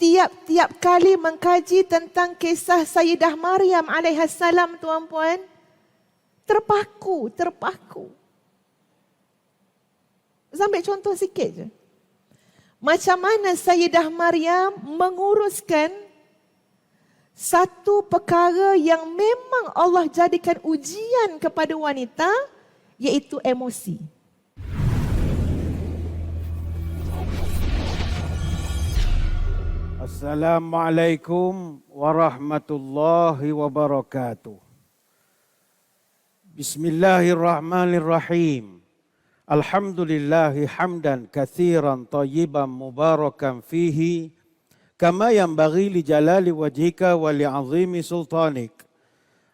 tiap-tiap kali mengkaji tentang kisah Sayyidah Maryam alaihissalam, tuan-puan, terpaku. Saya ambil contoh sikit je. Macam mana Sayyidah Maryam menguruskan satu perkara yang memang Allah jadikan ujian kepada wanita, iaitu emosi. Assalamualaikum warahmatullahi wabarakatuh. Bismillahirrahmanirrahim. Alhamdulillahi hamdan kathiran tayyiban mubarakan fihi kama yanbaghi li jalali wajhika wa li azimi sultanik.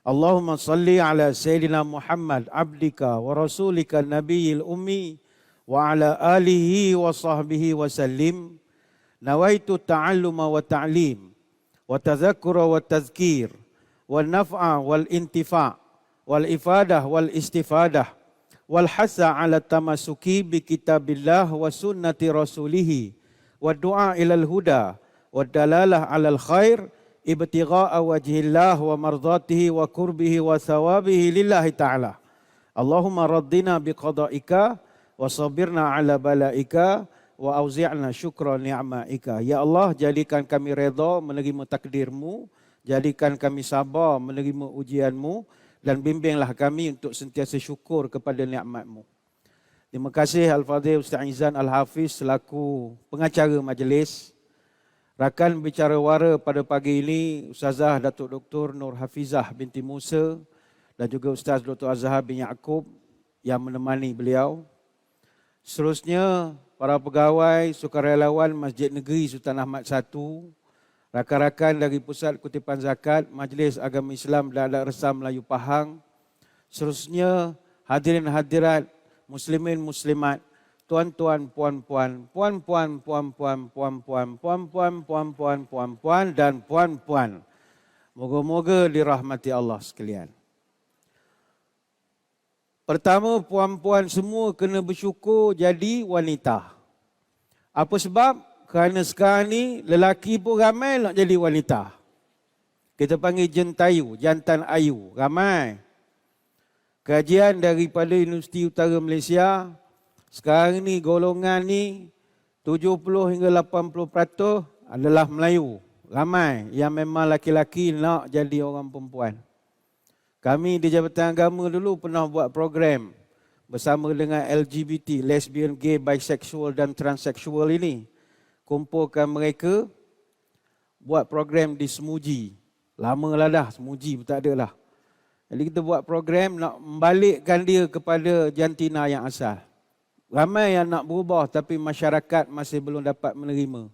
Allahumma salli ala Sayyidina Muhammad abdika wa rasulika nabiyil ummi wa ala alihi wa sahbihi wa sallim. Nawaitu ta'alluma wa ta'lim wa tadhakkura wa tazkir wa naf'a wal intifa' wal ifadah wal istifadah wal hasa ala tamasuki bi kitabillah wa sunnati rasulih wa du'a ilal huda wa dalalah alal khair ibtigha'a wajhillah wa mardatihi wa qurbihi wa thawabihi lillahi ta'ala. Allahumma raddina biqada'ika wa sabirna ala bala'ika wa auzi'na syukra ni'ma'ika. Ya Allah, jadikan kami redha menerima takdirmu, jadikan kami sabar menerima ujianmu, dan bimbinglah kami untuk sentiasa syukur kepada nikmat-Mu. Terima kasih Al-Fadhil Ustaz Izan Al-Hafiz selaku pengacara majlis. Rakan bicara wara pada pagi ini Ustazah Datuk Dr. Nur Hafizah binti Musa dan juga Ustaz Dr. Azhar bin Yaakob yang menemani beliau. Seterusnya para pegawai sukarelawan Masjid Negeri Sultan Ahmad I, rakan-rakan dari Pusat Kutipan Zakat, Majlis Agama Islam dan Adat Resam Melayu Pahang. Seterusnya hadirin-hadirat, muslimin muslimat, tuan-tuan, puan-puan, puan-puan, puan-puan, puan-puan, puan-puan, puan-puan, puan-puan dan puan-puan. Moga-moga dirahmati Allah sekalian. Pertama, puan-puan semua kena bersyukur jadi wanita. Apa sebab? Kerana sekarang ni lelaki pun ramai nak jadi wanita. Kita panggil jentayu, jantan ayu, ramai. Kajian daripada Universiti Utara Malaysia, sekarang ni golongan ni 70 hingga 80% adalah Melayu. Ramai yang memang laki-laki nak jadi orang perempuan. Kami di Jabatan Agama dulu pernah buat program bersama dengan LGBT, lesbian, gay, bisexual dan transseksual ini. Kumpulkan mereka, buat program di Semuji. Lama lah dah, Semuji pun tak ada lah. Jadi kita buat program nak membalikkan dia kepada jantina yang asal. Ramai yang nak berubah tapi masyarakat masih belum dapat menerima.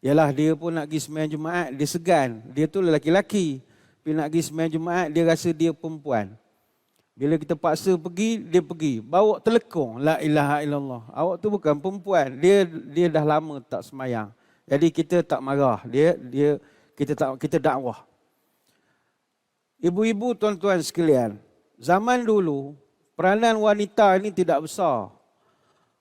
Yalah, dia pun nak pergi sembahyang Jumaat, dia segan. Dia tu lelaki-lelaki. Tapi nak pergi sembahyang Jumaat, dia rasa dia perempuan. Bila kita paksa pergi, dia pergi. Bawa telekong, la ilaha illallah. Awak tu bukan perempuan. Dia dah lama tak semayang. Jadi kita tak marah. Kita dakwah. Ibu-ibu, tuan-tuan sekalian, zaman dulu peranan wanita ini tidak besar.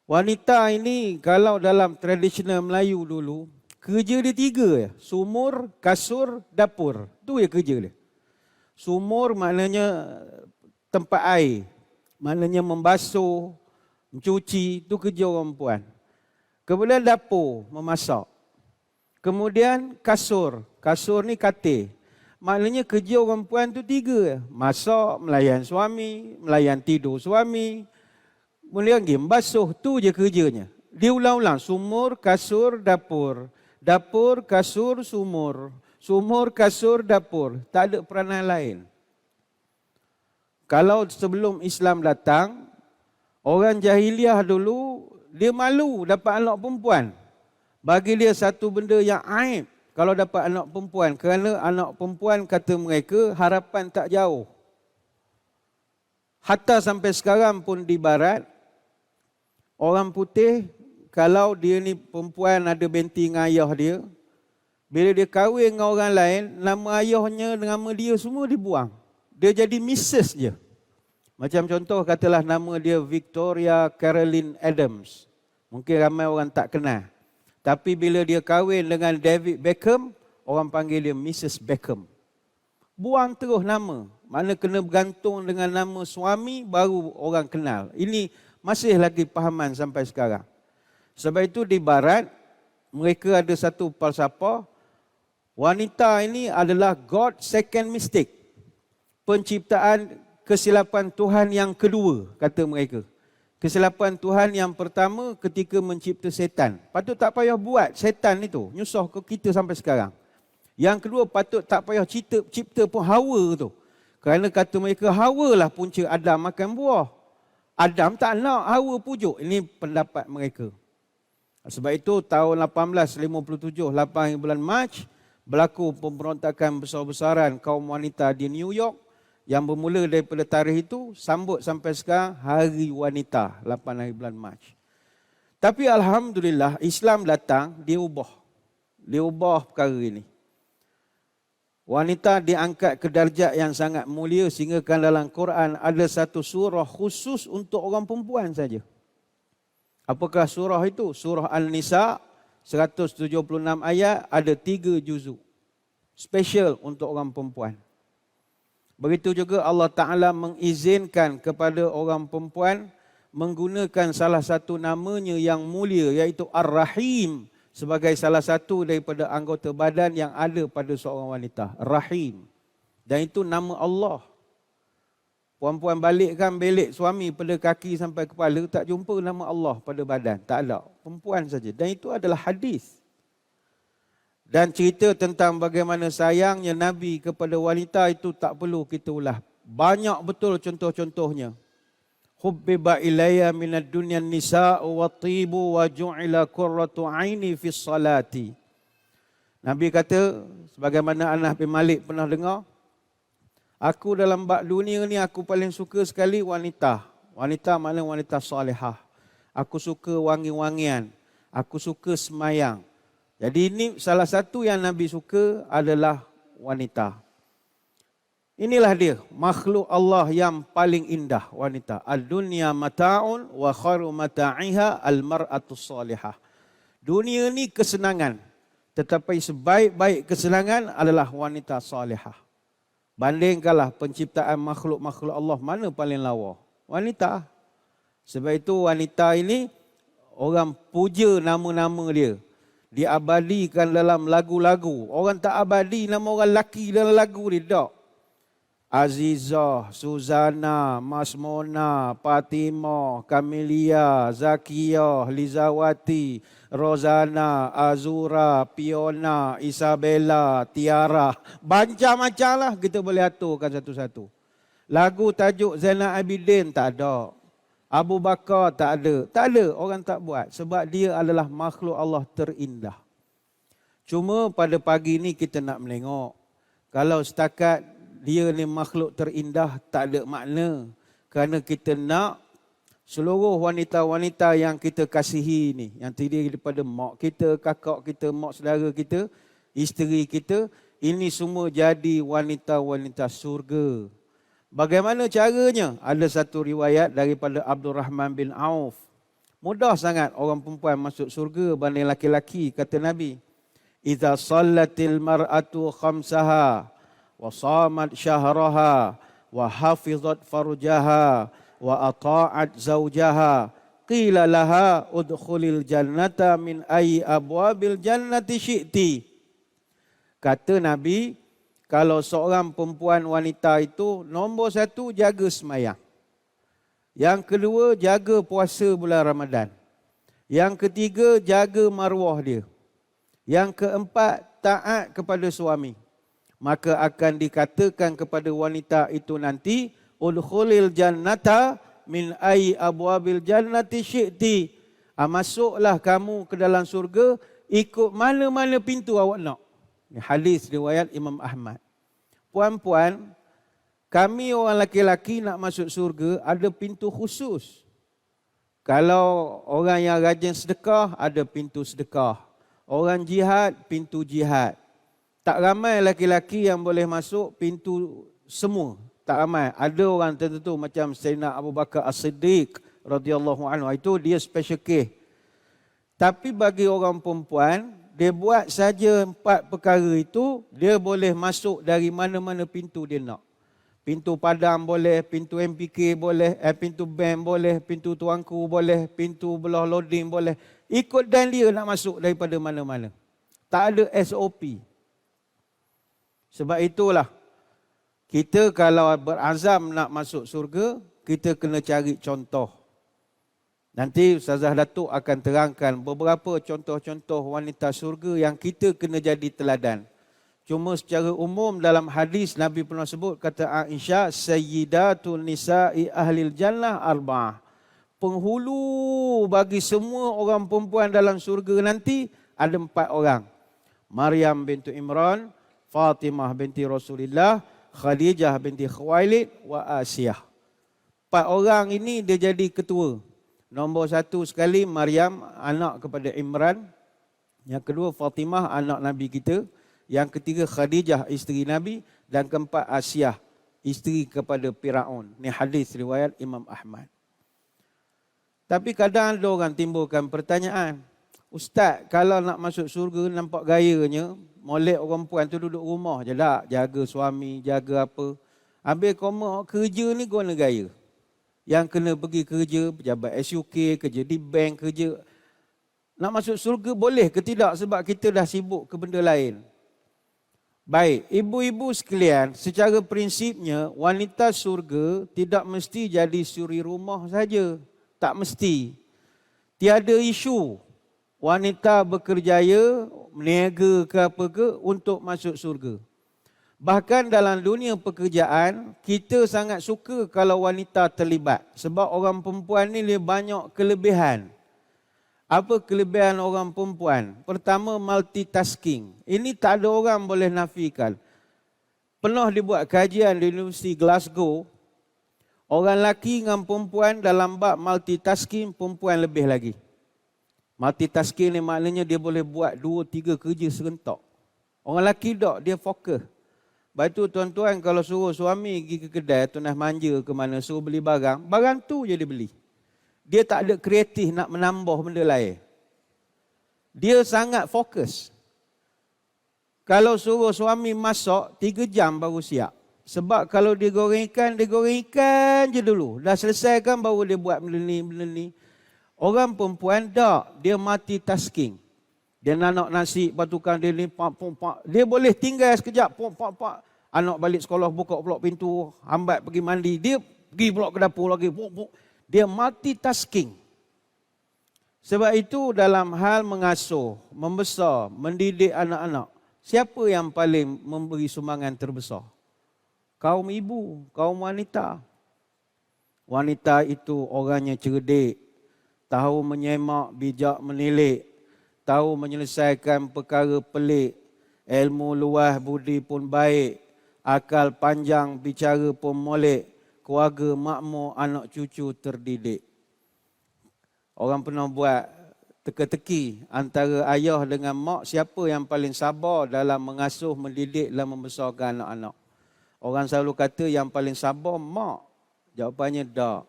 Wanita ini kalau dalam tradisional Melayu dulu, kerja dia 3 ya. Sumur, kasur, dapur. Tu ya kerja dia. Sumur maknanya tempat air, maknanya membasuh, mencuci, itu kerja orang perempuan. Kemudian dapur, memasak. Kemudian kasur ni katil. Maknanya kerja orang perempuan itu 3. Masak, melayan suami, melayan tidur suami. Kemudian lagi membasuh, tu je kerjanya. Dia ulang-ulang, sumur, kasur, dapur. Dapur, kasur, sumur. Sumur, kasur, dapur. Tak ada peranan lain. Kalau sebelum Islam datang, orang jahiliah dulu, dia malu dapat anak perempuan. Bagi dia satu benda yang aib kalau dapat anak perempuan. Kerana anak perempuan, kata mereka, harapan tak jauh. Hatta sampai sekarang pun di barat, orang putih, kalau dia ni perempuan ada binti dengan ayah dia, bila dia kahwin dengan orang lain, nama ayahnya, nama dia semua dibuang. Dia jadi Mrs. je. Macam contoh katalah nama dia Victoria Caroline Adams. Mungkin ramai orang tak kenal. Tapi bila dia kahwin dengan David Beckham, orang panggil dia Mrs. Beckham. Buang terus nama. Mana kena bergantung dengan nama suami, baru orang kenal. Ini masih lagi pahaman sampai sekarang. Sebab itu di barat, mereka ada satu falsafah, wanita ini adalah God's second mistake. Penciptaan kesilapan Tuhan yang kedua, kata mereka. Kesilapan Tuhan yang pertama ketika mencipta setan. Patut tak payah buat setan itu. Nyusah ke kita sampai sekarang. Yang kedua, patut tak payah cipta pun Hawa tu. Kerana kata mereka, Hawa lah punca Adam makan buah. Adam tak nak, Hawa pujuk. Ini pendapat mereka. Sebab itu tahun 1857, 8 bulan Mac, berlaku pemberontakan besar-besaran kaum wanita di New York yang bermula daripada tarikh itu sambut sampai sekarang Hari Wanita, 8 hari bulan Mac. Tapi alhamdulillah Islam datang, dia ubah perkara ini. Wanita diangkat ke darjat yang sangat mulia sehingga kan dalam Quran ada satu surah khusus untuk orang perempuan saja. Apakah surah itu? Surah An-Nisa, 176 ayat, ada 3 juzuk. Special untuk orang perempuan. Begitu juga Allah Ta'ala mengizinkan kepada orang perempuan menggunakan salah satu namanya yang mulia, iaitu Ar-Rahim, sebagai salah satu daripada anggota badan yang ada pada seorang wanita. Rahim. Dan itu nama Allah. Puan-puan balikkan belik suami pada kaki sampai kepala, tak jumpa nama Allah pada badan. Tak ada. Perempuan saja. Dan itu adalah hadis. Dan cerita tentang bagaimana sayangnya Nabi kepada wanita itu tak perlu kita ulah. Banyak betul contoh-contohnya. Hubbiba ilayya minad dunya nisa'u wa tibu wa ju'ila qurratu aini fis salati. Nabi kata, sebagaimana Anas bin Malik pernah dengar, aku dalam bab dunia ni aku paling suka sekali wanita. Wanita makna wanita salihah. Aku suka wangi-wangian. Aku suka semayang. Jadi ini salah satu yang Nabi suka adalah wanita. Inilah dia, makhluk Allah yang paling indah, wanita. Ad-dunya mata'un wa khairu mata'iha al-mar'atu salihah. Dunia ni kesenangan. Tetapi sebaik-baik kesenangan adalah wanita salihah. Bandingkanlah penciptaan makhluk-makhluk Allah, mana paling lawa? Wanita. Sebab itu wanita ini, orang puja nama-nama dia. Diabadikan dalam lagu-lagu. Orang tak abadi nama orang lelaki dalam lagu dia, tak. Azizah, Suzana, Masmona, Fatimah, Kamelia, Zakiyah, Lizawati, Rozana, Azura, Fiona, Isabella, Tiara. Macam-macam lah kita boleh aturkan satu-satu. Lagu tajuk Zainal Abidin tak ada. Abu Bakar tak ada. Tak ada, orang tak buat. Sebab dia adalah makhluk Allah terindah. Cuma pada pagi ni kita nak menengok. Kalau setakat dia ni makhluk terindah, tak ada makna. Kerana kita nak seluruh wanita-wanita yang kita kasihi ni, yang terdiri daripada mak kita, kakak kita, mak saudara kita, isteri kita, ini semua jadi wanita-wanita surga. Bagaimana caranya? Ada satu riwayat daripada Abdul Rahman bin Auf. Mudah sangat orang perempuan masuk surga banding laki-laki, kata Nabi. Idza sallatil mar'atu khamsaha wa shamat syahraha wa hafizat farjaha wa ata'at zawjaha qila laha udkhulil jannata min ayyi abwabil jannati syi'ti. Kata Nabi, kalau seorang perempuan wanita itu, nombor 1 jaga sembahyang. Yang kedua, jaga puasa bulan Ramadan. Yang ketiga, jaga maruah dia. Yang keempat, taat kepada suami. Maka akan dikatakan kepada wanita itu nanti, udkhulil jannata min ayyi abwabil jannati syi'ti. Masuklah kamu ke dalam surga ikut mana-mana pintu awak nak. Ini hadis riwayat Imam Ahmad. Puan-puan, kami orang laki-laki nak masuk surga ada pintu khusus. Kalau orang yang rajin sedekah, ada pintu sedekah. Orang jihad, pintu jihad. Tak ramai laki-laki yang boleh masuk pintu semua. Tak ramai. Ada orang tertentu macam Sayyidina Abu Bakar As-Siddiq radhiyallahu anhu. Itu dia special case. Tapi bagi orang perempuan, dia buat saja 4 perkara itu, dia boleh masuk dari mana-mana pintu dia nak. Pintu padam boleh, pintu MPK boleh, pintu bank boleh, pintu tuanku boleh, pintu belah loading boleh. Ikut dan dia nak masuk daripada mana-mana. Tak ada SOP. Sebab itulah, kita kalau berazam nak masuk surga, kita kena cari contoh. Nanti Ustazah Datuk akan terangkan beberapa contoh-contoh wanita surga yang kita kena jadi teladan. Cuma secara umum dalam hadis Nabi pernah sebut, kata Aisyah, Sayyidatun Nisa'i Ahlil Jannah Arba'ah. Penghulu bagi semua orang perempuan dalam surga nanti ada 4 orang. Maryam bintu Imran, Fatimah binti Rasulullah, Khadijah binti Khuwailid, wa Asiyah. 4 orang ini dia jadi ketua. Nombor 1 sekali Maryam, anak kepada Imran. Yang kedua Fatimah, anak Nabi kita. Yang ketiga Khadijah, isteri Nabi. Dan keempat Asiyah, isteri kepada Firaun. Ini hadis riwayat Imam Ahmad. Tapi kadang ada orang timbulkan pertanyaan. Ustaz, kalau nak masuk surga nampak gayanya, molek orang perempuan tu duduk rumah je tak? Jaga suami, jaga apa. Habis koma kerja ni guna gaya. Yang kena pergi kerja, pejabat SUK, kerja di bank, kerja. Nak masuk surga boleh ke tidak sebab kita dah sibuk ke benda lain? Baik, ibu-ibu sekalian, secara prinsipnya wanita surga tidak mesti jadi suri rumah saja. Tak mesti. Tiada isu wanita berkerjaya, meniaga ke apa ke untuk masuk surga. Bahkan dalam dunia pekerjaan, kita sangat suka kalau wanita terlibat. Sebab orang perempuan ni dia banyak kelebihan. Apa kelebihan orang perempuan? Pertama, multitasking. Ini tak ada orang boleh nafikan. Pernah dibuat kajian di Universiti Glasgow. Orang lelaki dengan perempuan dalam bab multitasking, perempuan lebih lagi. Multitasking ni maknanya dia boleh buat 2-3 kerja serentak. Orang lelaki tak, dia fokus. Lepas tu tuan-tuan kalau suruh suami pergi ke kedai, tunas manja ke mana, suruh beli barang, barang tu je dia beli. Dia tak ada kreatif nak menambah benda lain. Dia sangat fokus. Kalau suruh suami masak, 3 jam baru siap. Sebab kalau dia goreng ikan je dulu. Dah selesai kan baru dia buat benda ni. Orang perempuan tak, dia multitasking. Dia nanak nasi, batukang dia ni, pak. Dia boleh tinggal sekejap, pak. Anak balik sekolah, buka pula pintu, hambat pergi mandi. Dia pergi pula ke dapur lagi, pak. Dia multitasking. Sebab itu dalam hal mengasuh, membesar, mendidik anak-anak, siapa yang paling memberi sumbangan terbesar? Kaum ibu, kaum wanita. Wanita itu orangnya cerdik, tahu menyemak, bijak menilik, tahu menyelesaikan perkara pelik, ilmu luas, budi pun baik, akal panjang, bicara pun molek, keluarga makmur, anak cucu terdidik. Orang pernah buat teka-teki antara ayah dengan mak, siapa yang paling sabar dalam mengasuh, mendidik dan membesarkan anak-anak. Orang selalu kata yang paling sabar mak. Jawapannya tak.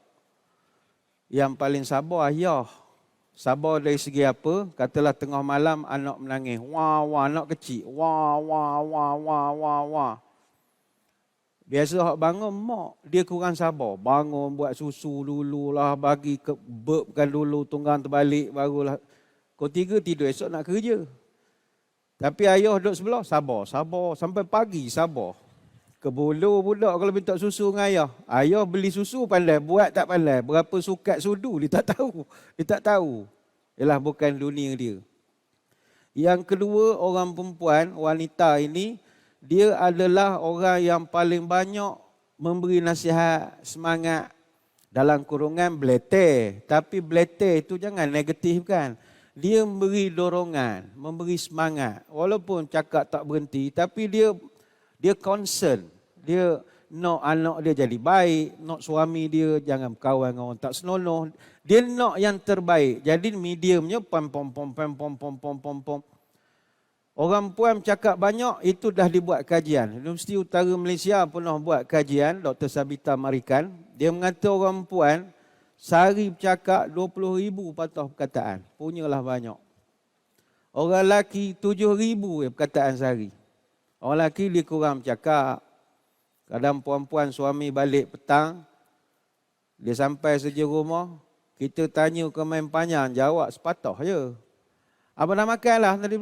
Yang paling sabar ayah. Sabar dari segi apa? Katalah tengah malam anak menangis. Wah, anak kecil. Wah. Biasa hak bangun mak, dia kurang sabar. Bangun buat susu dululah, bagi burpkan dulu, tunggang terbalik barulah. Kau 3 tidur, esok nak kerja. Tapi ayah duduk sebelah, sabar. Sampai pagi sabar. Kebulu budak kalau minta susu dengan ayah. Ayah beli susu pandai, buat tak pandai. Berapa sukat sudu, dia tak tahu. Ialah bukan dunia dia. Yang kedua, orang perempuan, wanita ini, dia adalah orang yang paling banyak memberi nasihat, semangat. Dalam kurungan beleter. Tapi beleter itu jangan negatif kan. Dia memberi dorongan, memberi semangat. Walaupun cakap tak berhenti, tapi dia concern. Dia nak anak dia jadi baik, nak suami dia jangan berkawan dengan orang tak senonoh. Dia nak yang terbaik. Jadi mediumnya pom. Orang puan cakap banyak, itu dah dibuat kajian. Universiti Utara Malaysia pernah buat kajian, Dr. Sabita Marikan. Dia mengata orang puan Sehari bercakap 20,000 patah perkataan. Punyalah banyak. Orang lelaki 7,000 perkataan sehari. Orang lelaki dia kurang bercakap. Kadang puan-puan suami balik petang, dia sampai saja rumah, kita tanya ke main panjang, jawab sepatah je. Apa nak makan lah? Tadi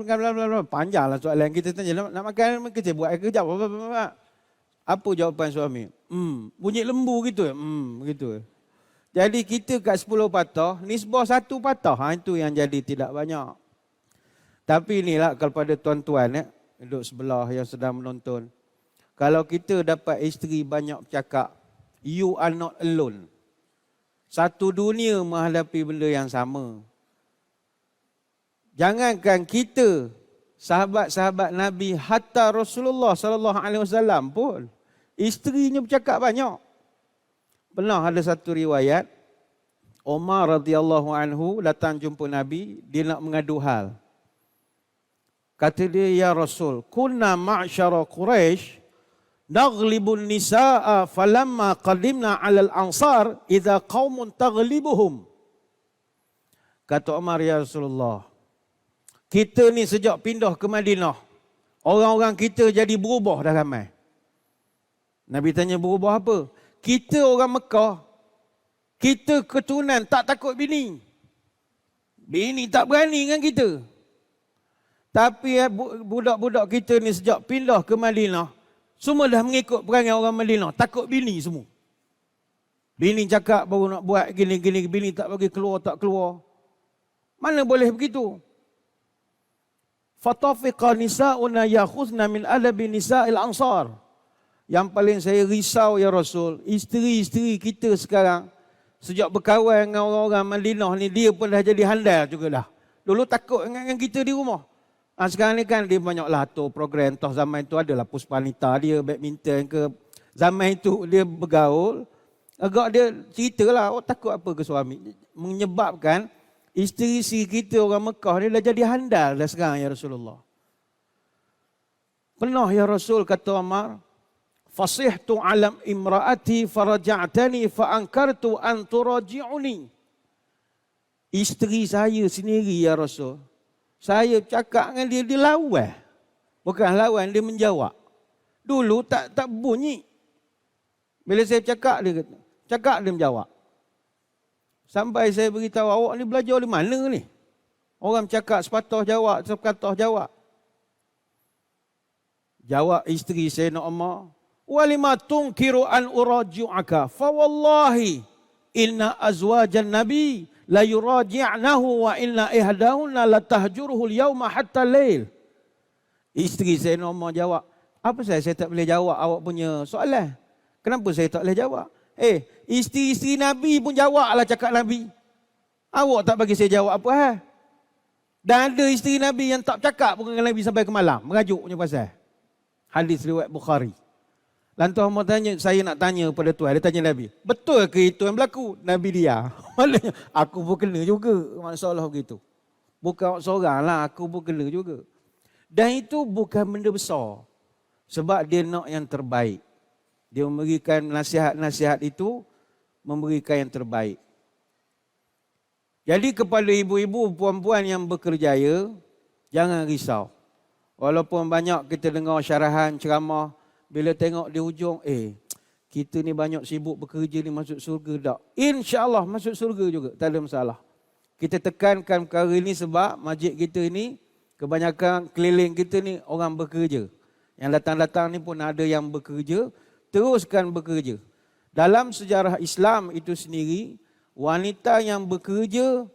panjanglah soalan kita tanya. Nak makan, kita buat kerja. Apa jawapan suami? Bunyi lembu gitu. Gitu. Jadi kita kat 10 patah, nisbah 1 patah. Itu yang jadi tidak banyak. Tapi inilah kepada tuan-tuan, duduk sebelah yang sedang menonton. Kalau kita dapat isteri banyak bercakap, you are not alone. Satu dunia menghadapi benda yang sama. Jangankan kita, sahabat-sahabat Nabi, hatta Rasulullah sallallahu alaihi wasallam pun isterinya bercakap banyak. Pernah ada satu riwayat, Umar radhiyallahu anhu datang jumpa Nabi, dia nak mengadu hal. Kata dia, ya Rasul, kunna ma'syara Quraisy naghlibun nisaa falamma qadimna 'alal ansar idza qaumun taghlibuhum. Kata Umar, ya Rasulullah, kita ni sejak pindah ke Madinah, orang-orang kita jadi berubah dah ramai. Nabi tanya, berubah apa? Kita orang Mekah, kita keturunan tak takut bini. Bini tak berani dengan kita. Tapi budak-budak kita ni sejak pindah ke Madinah, semua dah mengikut perangai orang Madinah. Takut bini semua. Bini cakap baru nak buat gini-gini. Bini tak bagi keluar, tak keluar. Mana boleh begitu? Fatafiqa nisa'una yakhuzna min adabi nisa'il ansar. Yang paling saya risau ya Rasul, isteri-isteri kita sekarang, sejak berkawan dengan orang-orang Madinah ni, dia pun dah jadi handal juga dah. Dulu takut dengan kita di rumah. Sekarang ni kan dia banyaklah atur program. Toh zaman itu adalah puspanita dia, badminton ke. Zaman itu dia bergaul. Agak dia ceritalah, takut apa ke suami. Menyebabkan isteri-isteri kita orang Mekah ni dah jadi handal dah sekarang ya Rasulullah. Pernah ya Rasul, kata Umar, fasihtu alam imraati faraja'tani fa'ankartu an turaji'uni. Isteri saya sendiri ya Rasul, saya cakap dengan dia, dia lawan. Bukan lawan, dia menjawab. Dulu tak bunyi. Bila saya cakap, dia menjawab. Sampai saya beritahu, awak ni belajar di mana ni? Orang cakap sepatah jawab, sepatah jawab. Jawab isteri saya, nak Umar, walima tunkiru an uraji'aka, fa wallahi inna azwajan nabi la yuraji'nahu wa inna ihdahunna la tahjuruhu al-yawma hatta lail. Isteri saya Umar jawab, apa saya tak boleh jawab awak punya soalan? Kenapa saya tak boleh jawab? Isteri-isteri Nabi pun jawablah cakap Nabi. Awak tak bagi saya jawab apa hal? Dan ada isteri Nabi yang tak cakap pun dengan Nabi sampai ke malam, merajuk punya pasal. Hadis riwayat Bukhari. Lantas Umar tanya, saya nak tanya kepada Tuhan. Dia tanya Nabi, betul ke itu yang berlaku? Nabi dia. Maknanya, aku pun kena juga. Masalah begitu. Bukan seorang lah, aku pun kena juga. Dan itu bukan benda besar. Sebab dia nak yang terbaik. Dia memberikan nasihat-nasihat itu, memberikan yang terbaik. Jadi kepada ibu-ibu, puan-puan yang berkerjaya, jangan risau. Walaupun banyak kita dengar syarahan, ceramah, bila tengok di hujung, kita ni banyak sibuk bekerja ni masuk surga tak? InsyaAllah masuk surga juga, tak ada masalah. Kita tekankan perkara ini sebab masjid kita ini, kebanyakan keliling kita ni orang bekerja. Yang datang-datang ni pun ada yang bekerja, teruskan bekerja. Dalam sejarah Islam itu sendiri, wanita yang bekerja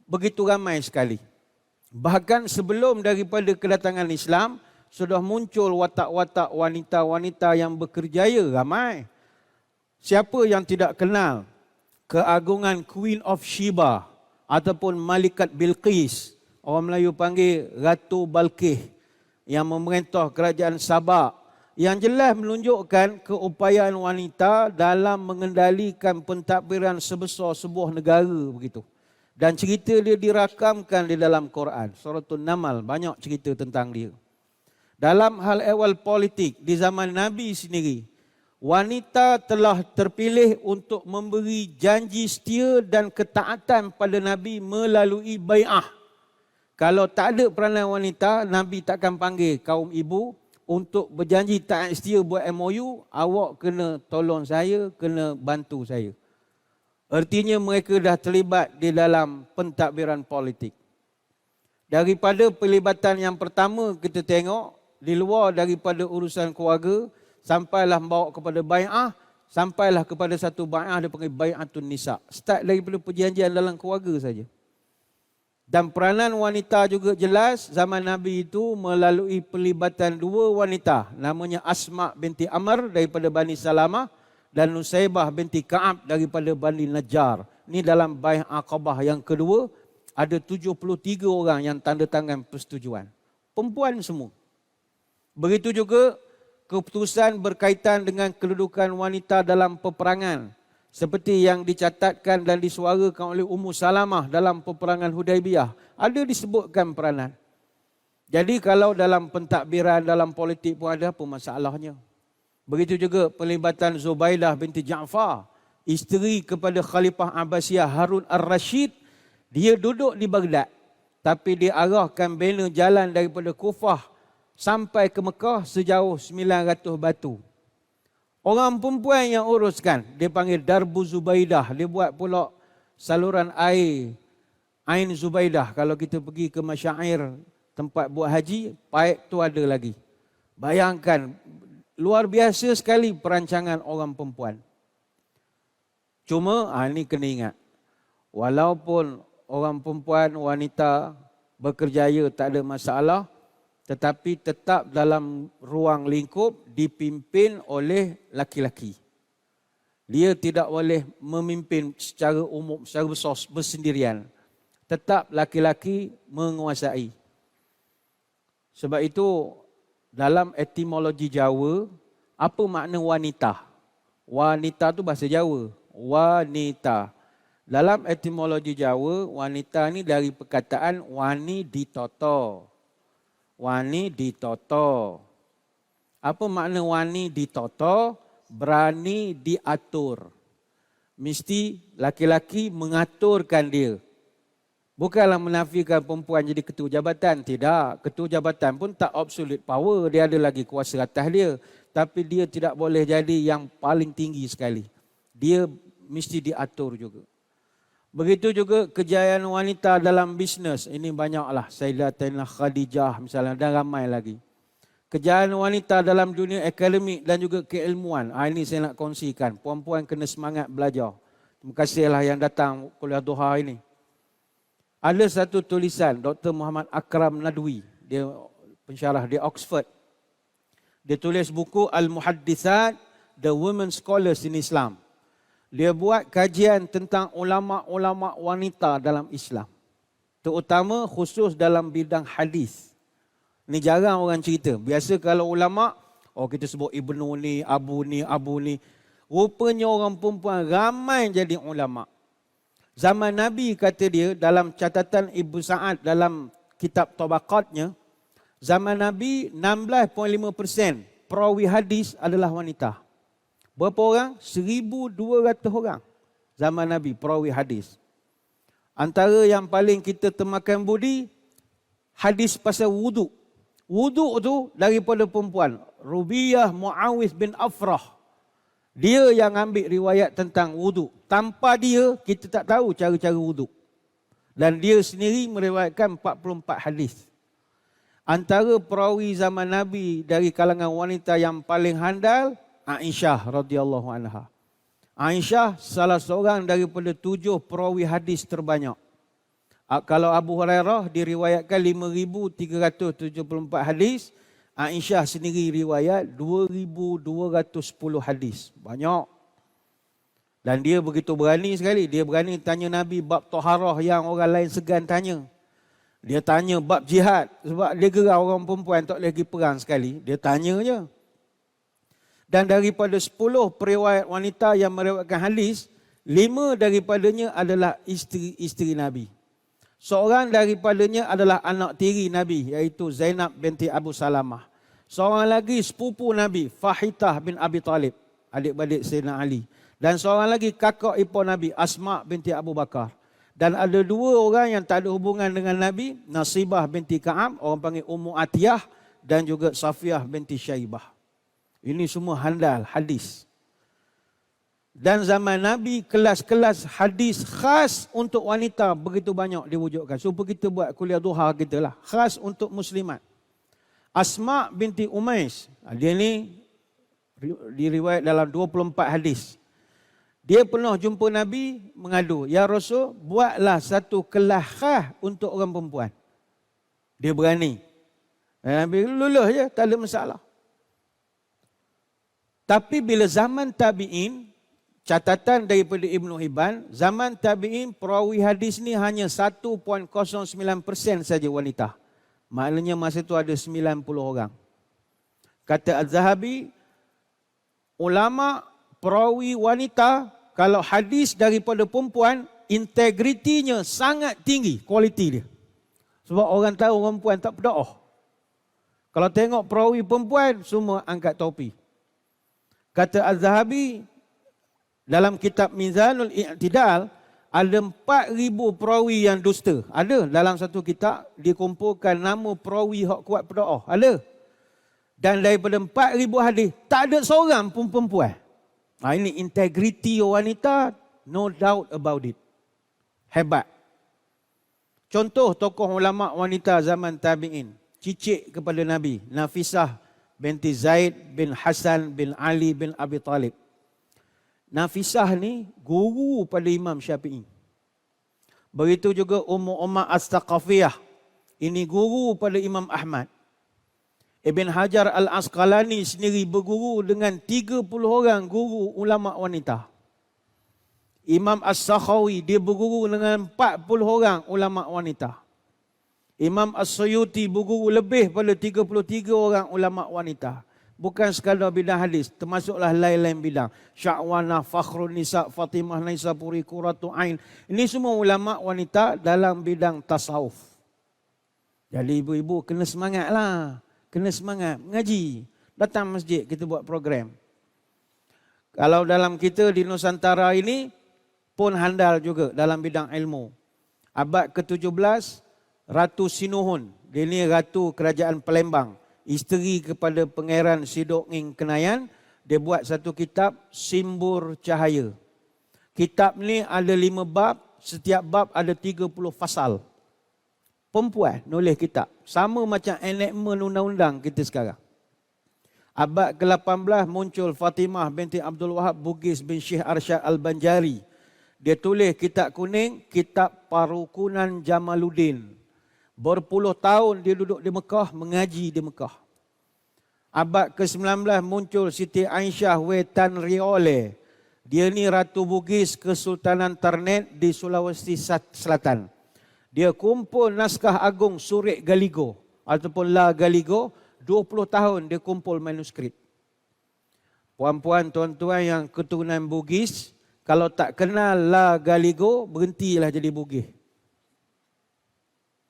begitu ramai sekali. Bahkan sebelum daripada kedatangan Islam, sudah muncul watak-watak wanita-wanita yang berkerjaya ramai. Siapa yang tidak kenal keagungan Queen of Sheba ataupun Malikat Bilqis, orang Melayu panggil Ratu Balqis, yang memerintah kerajaan Sabak, yang jelas menunjukkan keupayaan wanita dalam mengendalikan pentadbiran sebesar sebuah negara begitu. Dan cerita dia dirakamkan di dalam Quran, Suratul Namal, banyak cerita tentang dia. Dalam hal ehwal politik di zaman Nabi sendiri, wanita telah terpilih untuk memberi janji setia dan ketaatan pada Nabi melalui bai'ah. Kalau tak ada peranan wanita, Nabi takkan panggil kaum ibu untuk berjanji taat setia buat MOU, awak kena tolong saya, kena bantu saya. Artinya mereka dah terlibat di dalam pentadbiran politik. Daripada pelibatan yang pertama kita tengok, di luar daripada urusan keluarga, sampailah bawa kepada bai'ah, sampailah kepada satu bai'ah dia panggil bai'atun nisa. Start daripada perjanjian dalam keluarga saja. Dan peranan wanita juga jelas, zaman Nabi itu melalui pelibatan dua wanita, namanya Asma binti Amr daripada Bani Salamah dan Nusaibah binti Ka'ab daripada Bani Najjar. Ini dalam bai'ah Aqabah yang kedua, ada 73 orang yang tanda tangan persetujuan. Perempuan semua. Begitu juga keputusan berkaitan dengan kedudukan wanita dalam peperangan. Seperti yang dicatatkan dan disuarakan oleh Ummu Salamah dalam peperangan Hudaibiyah. Ada disebutkan peranan. Jadi kalau dalam pentadbiran, dalam politik pun ada apa masalahnya. Begitu juga pelibatan Zubaidah binti Ja'far, isteri kepada Khalifah Abbasiyah Harun Ar-Rashid. Dia duduk di Baghdad, tapi dia arahkan bina jalan daripada Kufah sampai ke Mekah sejauh 900 batu. Orang perempuan yang uruskan, dia panggil Darbu Zubaidah. Dia buat pula saluran air, Ain Zubaidah. Kalau kita pergi ke masyair, tempat buat haji, paip tu ada lagi. Bayangkan, luar biasa sekali perancangan orang perempuan. Cuma, ini kena ingat, walaupun orang perempuan, wanita berkerjaya tak ada masalah, tetapi tetap dalam ruang lingkup dipimpin oleh laki-laki. Dia tidak boleh memimpin secara umum, secara besar, bersendirian. Tetap laki-laki menguasai. Sebab itu, dalam etimologi Jawa, apa makna wanita? Wanita tu bahasa Jawa. Wanita. Dalam etimologi Jawa, wanita ni dari perkataan wani ditoto. Wani ditoto. Apa makna wani ditoto? Berani diatur. Mesti laki-laki mengaturkan dia. Bukanlah menafikan perempuan jadi ketua jabatan. Tidak. Ketua jabatan pun tak absolute power. Dia ada lagi kuasa atas dia. Tapi dia tidak boleh jadi yang paling tinggi sekali. Dia mesti diatur juga. Begitu juga kejayaan wanita dalam bisnes. Ini banyaklah. Sayyidatina Khadijah misalnya dan ramai lagi. Kejayaan wanita dalam dunia akademik dan juga keilmuan. Ini saya nak kongsikan. Puan-puan kena semangat belajar. Terima kasihlah yang datang kuliah duha ini. Ada satu tulisan Dr. Muhammad Akram Nadwi. Dia pensyarah di Oxford. Dia tulis buku Al-Muhaddithat, The Women Scholars in Islam. Dia buat kajian tentang ulama-ulama wanita dalam Islam. Terutama khusus dalam bidang hadis. Ini jarang orang cerita. Biasa kalau ulama, kita sebut Ibnu ni, Abu ni, Abu ni. Rupanya orang perempuan ramai jadi ulama. Zaman Nabi kata dia dalam catatan Ibnu Sa'ad dalam kitab Tabaqatnya, zaman Nabi 16.5% perawi hadis adalah wanita. Berapa orang? 1,200 orang. Zaman Nabi, perawi hadis. Antara yang paling kita termakan budi, hadis pasal wuduk. Wuduk tu daripada perempuan. Rubiyah Muawis bin Afrah. Dia yang ambil riwayat tentang wuduk. Tanpa dia, kita tak tahu cara-cara wuduk. Dan dia sendiri meriwayatkan 44 hadis. Antara perawi zaman Nabi dari kalangan wanita yang paling handal, Aisyah radhiyallahu anha. Aisyah salah seorang daripada 7 perawi hadis terbanyak. Kalau Abu Hurairah diriwayatkan 5,374 hadis, Aisyah sendiri riwayat 2,210 hadis. Banyak. Dan dia begitu berani sekali. Dia berani tanya Nabi bab taharah yang orang lain segan tanya. Dia tanya bab jihad. Sebab dia gerak orang perempuan tak lagi perang sekali. Dia tanya je. Dan daripada 10 periwayat wanita yang meriwayatkan hadis, 5 daripadanya adalah isteri-isteri Nabi. Seorang daripadanya adalah anak tiri Nabi, iaitu Zainab binti Abu Salamah. Seorang lagi sepupu Nabi, Fahitah bin Abi Talib. adik-beradik Sayyidina Ali. Dan seorang lagi kakak ipar Nabi, Asma binti Abu Bakar. Dan ada dua orang yang tak ada hubungan dengan Nabi, Nasibah binti Ka'ab, orang panggil Ummu Atiyah, dan juga Safiyah binti Syaibah. Ini semua handal hadis. Dan zaman Nabi, kelas-kelas hadis khas untuk wanita begitu banyak diwujudkan. Supaya kita buat kuliah duha kita lah. Khas untuk muslimat. Asma binti Umais. Dia ni diriwayat dalam 24 hadis. Dia pernah jumpa Nabi mengadu, "Ya Rasul, buatlah satu kelas khas untuk orang perempuan." Dia berani. Nabi luluh je, tak ada masalah. Tapi bila zaman tabi'in, catatan daripada Ibnu Hibban, zaman tabi'in perawi hadis ni hanya 1.09% saja wanita. Maknanya masa itu ada 90 orang. Kata Az-Zahabi, ulama perawi wanita, kalau hadis daripada perempuan, integritinya sangat tinggi, kualiti dia. Sebab orang tahu perempuan tak berdoa. Kalau tengok perawi perempuan, semua angkat topi. Kata Az-Zahabi, dalam kitab Mizanul I'tidal, ada 4,000 perawi yang dusta. Ada dalam satu kitab, dikumpulkan nama perawi hak kuat berdoa. Ada. Dan daripada 4,000 hadis, tak ada seorang pun perempuan. Ini integriti wanita, no doubt about it. Hebat. Contoh tokoh ulama wanita zaman tabi'in, cicit kepada Nabi, Nafisah binti Zaid bin Hasan bin Ali bin Abi Talib. Nafisah ni guru pada Imam Syafi'i. Begitu juga Ummu Ummah As-Saqafiyah. Ini guru pada Imam Ahmad. Ibn Hajar Al-Asqalani sendiri berguru dengan 30 orang guru ulama wanita. Imam As-Sakhawi dia berguru dengan 40 orang ulama wanita. Imam As-Suyuti berguru lebih pada 33 orang ulama wanita. Bukan sekadar bidang hadis, termasuklah lain-lain bidang. Sya'wanah, Fakhrun Nisa, Fatimah Naisaburi, Qurratu Ain. Ini semua ulama wanita dalam bidang tasawuf. Jadi ibu-ibu kena semangatlah. Kena semangat mengaji. Datang masjid kita buat program. Kalau dalam kita di Nusantara ini pun handal juga dalam bidang ilmu. Abad ke-17, Ratu Sinuhun. Dia ni Ratu Kerajaan Palembang. Isteri kepada Pangeran Sidok Nging Kenayan, dia buat satu kitab Simbur Cahaya. Kitab ni ada 5 bab, setiap bab ada 30 fasal. Perempuan nulis kitab. Sama macam enactment undang-undang kita sekarang. Abad ke-18 muncul Fatimah binti Abdul Wahab Bugis bin Syekh Arsyad Al-Banjari. Dia tulis kitab kuning, Kitab Parukunan Jamaluddin. Berpuluh tahun dia duduk di Mekah, mengaji di Mekah. Abad ke-19 muncul Siti Aisyah Wetan Riole. Dia ni Ratu Bugis Kesultanan Ternate di Sulawesi Selatan. Dia kumpul naskah agung Surik Galigo ataupun La Galigo. 20 tahun dia kumpul manuskrip. Puan-puan, tuan-tuan yang keturunan Bugis, kalau tak kenal La Galigo, berhentilah jadi Bugis.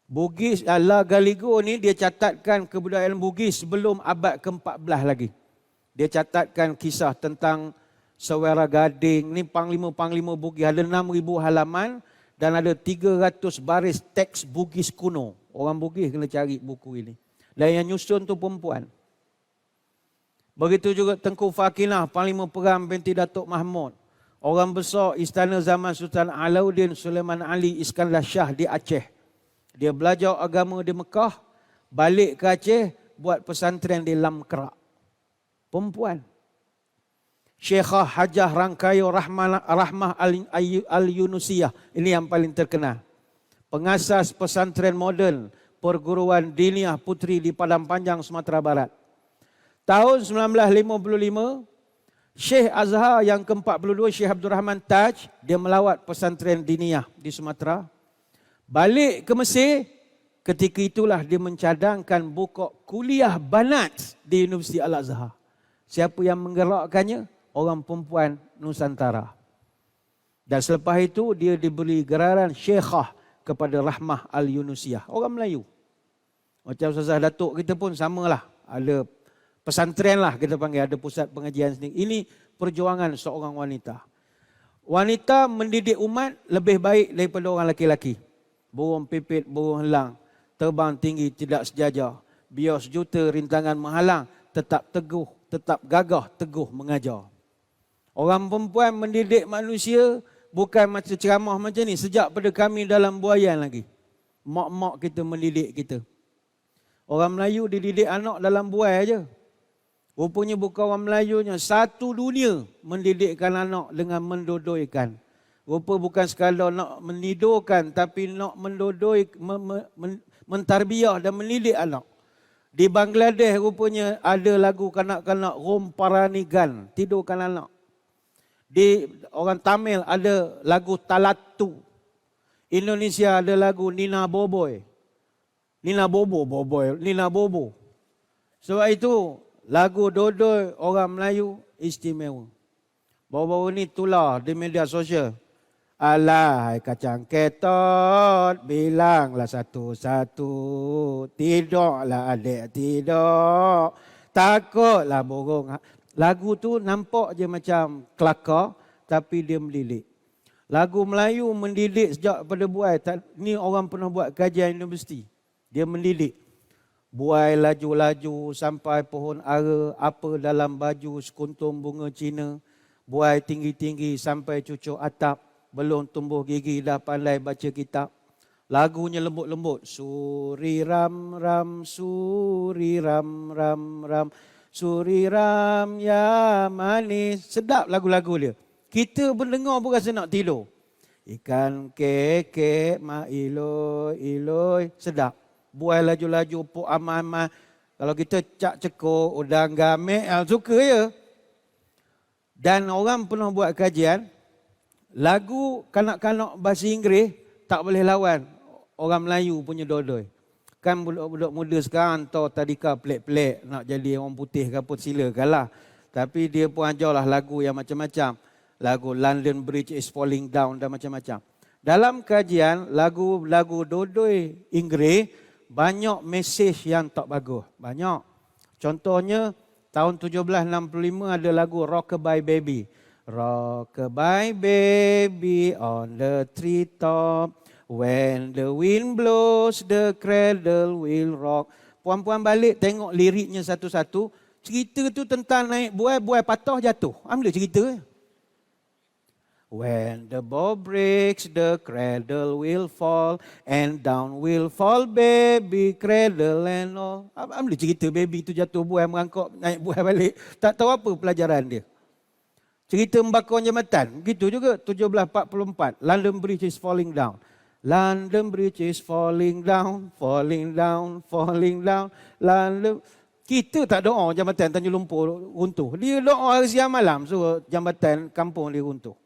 Bugis, La Galigo ni dia catatkan kebudayaan Bugis sebelum abad ke-14 lagi. Dia catatkan kisah tentang Sewera Gading. Ni panglima-panglima Bugis. Ada 6,000 halaman dan ada 300 baris teks Bugis kuno. Orang Bugis kena cari buku ini. Dan yang nyusun tu perempuan. Begitu juga Tengku Fakinah, panglima perang binti Datuk Mahmud. Orang besar istana zaman Sultan Alauddin Sulaiman Ali Iskandar Shah di Aceh. Dia belajar agama di Mekah, balik ke Aceh, buat pesantren di Lamkerak. Perempuan. Syekhah Hajah Rangkayo Rahmah Al-Yunusiyah. Ini yang paling terkenal. Pengasas pesantren moden perguruan Diniyah Putri di Padang Panjang, Sumatera Barat. Tahun 1955, Syekh Azhar yang ke-42, Syekh Abdul Rahman Taj, dia melawat pesantren Diniyah di Sumatera. Balik ke Mesir, ketika itulah dia mencadangkan buka kuliah banat di Universiti Al-Azhar. Siapa yang menggerakkannya? Orang perempuan Nusantara. Dan selepas itu dia diberi geraran Syekhah kepada Rahmah Al-Yunusiyah. Orang Melayu. Macam Ustazah Datuk kita pun samalah. Ada pesantren lah kita panggil, ada pusat pengajian sendiri. Ini perjuangan seorang wanita. Wanita mendidik umat lebih baik daripada orang lelaki-lelaki. Burung pipit, burung helang, terbang tinggi tidak sejajar. Bios juta rintangan menghalang, tetap teguh, tetap gagah, teguh mengajar. Orang perempuan mendidik manusia bukan macam ceramah macam ni. Sejak pada kami dalam buayan lagi. Mak-mak kita mendidik kita. Orang Melayu dididik anak dalam buai aja. Rupanya bukan orang Melayunya. Satu dunia mendidikkan anak dengan mendodoikan. Rupa bukan sekadar nak menidurkan, tapi nak mendodoi, mentarbiah dan mendidik anak. Di Bangladesh rupanya ada lagu kanak-kanak Rom Paranigan, tidurkan anak. Di orang Tamil ada lagu Talatu. Indonesia ada lagu Nina Boboy. Nina Bobo. Sebab itu lagu dodoi orang Melayu istimewa. Baru-baru ni tular di media sosial. Alai kacang ketot, bilanglah satu-satu. Tidaklah adik, tidak. Takutlah burung. Lagu tu nampak je macam kelakar, tapi dia mendidik. Lagu Melayu mendidik sejak pada buai. Ni orang pernah buat kajian universiti. Dia mendidik. Buai laju-laju sampai pohon ara, apa dalam baju sekuntum bunga Cina. Buai tinggi-tinggi sampai cucuk atap, belum tumbuh gigi dah pandai baca kitab. Lagunya lembut-lembut. Suri ram ram, suri ram ram ram, suri ram ya manis. Sedap lagu-lagu dia. Kita mendengar pun rasa nak tidur. Ikan kekek ma iloi iloi. Sedap. Buai laju-laju, puk aman-aman. Kalau kita cak cekuk, udang gamek, suka ya. Dan orang pernah buat kajian, lagu kanak-kanak bahasa Inggeris tak boleh lawan orang Melayu punya dodoi. Kan budak-budak muda sekarang hantar tadika pelik-pelik, nak jadi orang putih ke apa, silakanlah. Tapi dia pun ajarlah lagu yang macam-macam. Lagu London Bridge is Falling Down dan macam-macam. Dalam kajian, lagu-lagu dodoi Inggeris, banyak mesej yang tak bagus. Banyak. Contohnya, tahun 1765 ada lagu Rockabye Baby. Rockabye baby on the treetop. When the wind blows, the cradle will rock. Puan-puan balik tengok liriknya satu-satu. Cerita tu tentang naik buai patah jatuh. Ambil cerita. When the bow breaks, the cradle will fall, and down will fall baby, cradle and all. Ambil cerita baby tu jatuh buai merangkak, naik buai balik. Tak tahu apa pelajaran dia. Cerita membakar jambatan. Begitu juga 1744. London Bridge is falling down. London Bridge is falling down, falling down, falling down. London. Kita tak doa jambatan Tanjung Lumpur runtuh. Dia doa hari siang malam suruh jambatan kampung dia runtuh.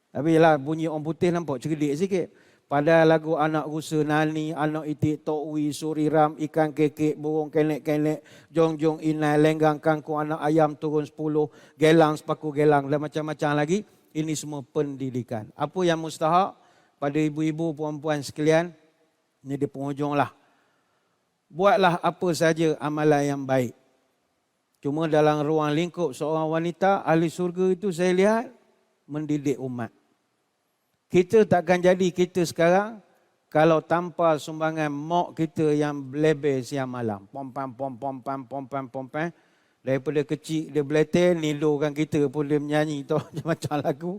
Tapi lah bunyi orang putih nampak cerdik sikit. Pada lagu anak rusa nani, anak itik tokwi, suri ram, ikan kekek, burung kenek-kenek, jong-jong inai, lenggang kangkung, anak ayam turun 10, gelang sepaku gelang dan macam-macam lagi. Ini semua pendidikan. Apa yang mustahak pada ibu-ibu, puan-puan sekalian, ini di penghujung lah. Buatlah apa saja amalan yang baik. Cuma dalam ruang lingkup seorang wanita, ahli surga itu saya lihat mendidik umat. Kita takkan jadi kita sekarang kalau tanpa sumbangan mak kita yang belebel siang malam. Pom-pam. Daripada kecil dia beletel, nilurkan kita pun dia menyanyi tu macam lagu.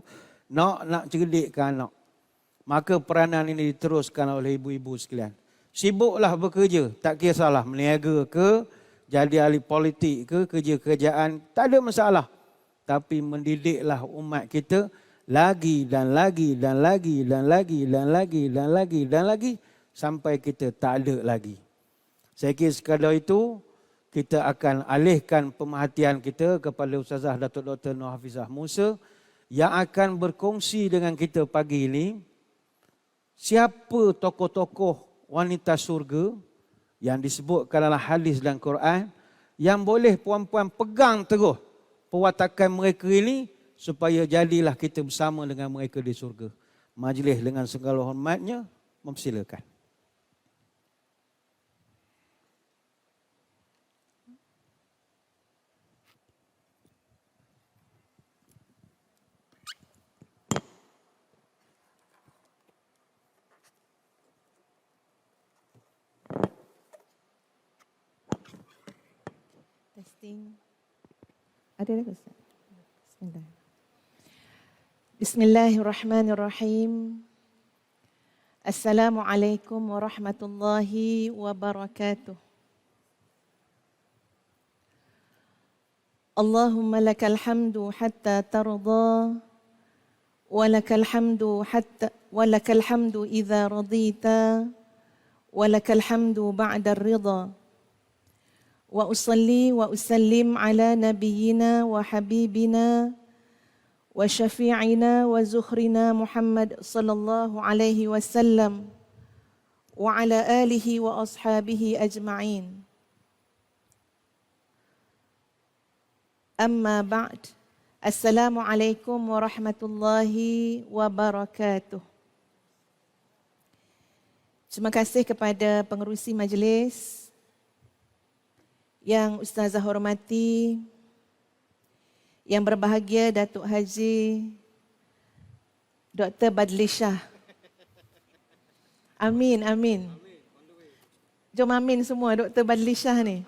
Nak cerdikkan anak. Maka peranan ini diteruskan oleh ibu-ibu sekalian. Sibuklah bekerja, tak kisahlah meniaga ke, jadi ahli politik ke, kerja-kerjaan, tak ada masalah. Tapi mendidiklah umat kita lagi dan lagi dan lagi dan lagi dan lagi dan lagi dan lagi sampai kita tak ada lagi. Saya kira sekadar itu kita akan alihkan pemerhatian kita kepada Ustazah Datuk Dr. Nur Hafizah Musa yang akan berkongsi dengan kita pagi ini siapa tokoh-tokoh wanita surga yang disebutkan dalam hadis dan Quran yang boleh puan-puan pegang terus perwatakan mereka ini supaya jadilah kita bersama dengan mereka di surga. Majlis dengan segala hormatnya, mempersilakan. Testing. Ada dah Ustaz? Bismillah. Bismillahirrahmanirrahim. Assalamualaikum warahmatullahi wabarakatuh. Allahumma lakal hamdu hatta tarda wa lakal hamdu idza radita wa lakal hamdu ba'da ar-ridha. Wa usalli wa usallim ala nabiyyina wa habibina wa syafi'ina wa zukhrina Muhammad sallallahu alaihi wasallam wa ala alihi wa ashabihi ajma'in. Amma ba'd. Assalamualaikum warahmatullahi wabarakatuh. Terima kasih kepada pengerusi majlis yang Ustazah hormati, yang berbahagia Datuk Haji Dr. Badli Shah. Amin, amin. Jom amin semua Dr. Badli Shah ni.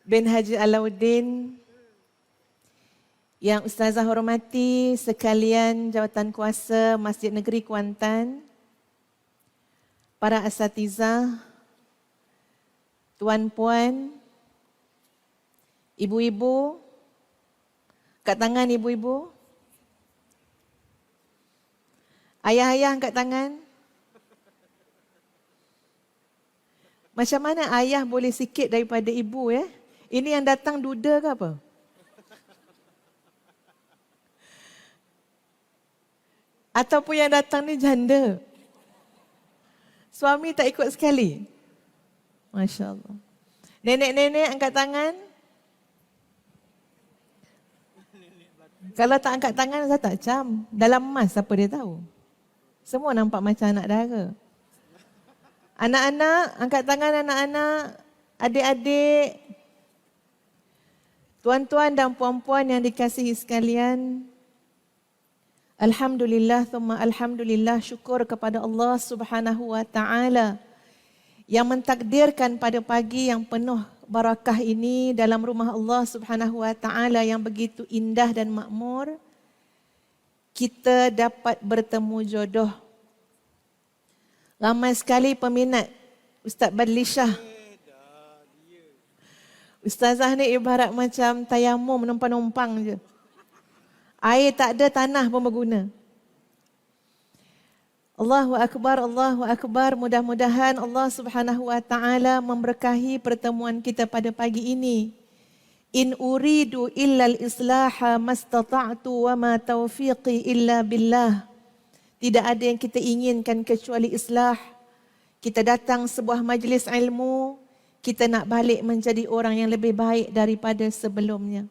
Bin Haji Alauddin, yang Ustazah hormati sekalian jawatan kuasa Masjid Negeri Kuantan, para asatizah, tuan-puan, ibu-ibu, angkat tangan ibu-ibu. Ayah-ayah angkat tangan. Macam mana ayah boleh sikit daripada ibu ya? Ini yang datang duda ke apa? Ataupun yang datang ni janda? Suami tak ikut sekali? Masya Allah. Nenek-nenek angkat tangan. Kalau tak angkat tangan, saya tak cam. Dalam emas apa dia tahu? Semua nampak macam anak dara. Anak-anak, angkat tangan anak-anak, adik-adik, tuan-tuan dan puan-puan yang dikasihi sekalian. Alhamdulillah, thumma alhamdulillah, syukur kepada Allah Subhanahu wa Ta'ala yang mentakdirkan pada pagi yang penuh barakah ini dalam rumah Allah Subhanahu wa Ta'ala yang begitu indah dan makmur, kita dapat bertemu jodoh. Ramai sekali peminat Ustaz Badli Shah. Ustazah ni ibarat macam tayamum numpang-numpang je. Air tak ada, tanah pun berguna. Allahu Akbar, Allahu Akbar. Mudah-mudahan Allah Subhanahu wa Ta'ala memberkahi pertemuan kita pada pagi ini. In uridu illal islaha mastata'tu wa ma taufiqi illa billah. Tidak ada yang kita inginkan kecuali islah. Kita datang sebuah majlis ilmu, kita nak balik menjadi orang yang lebih baik daripada sebelumnya.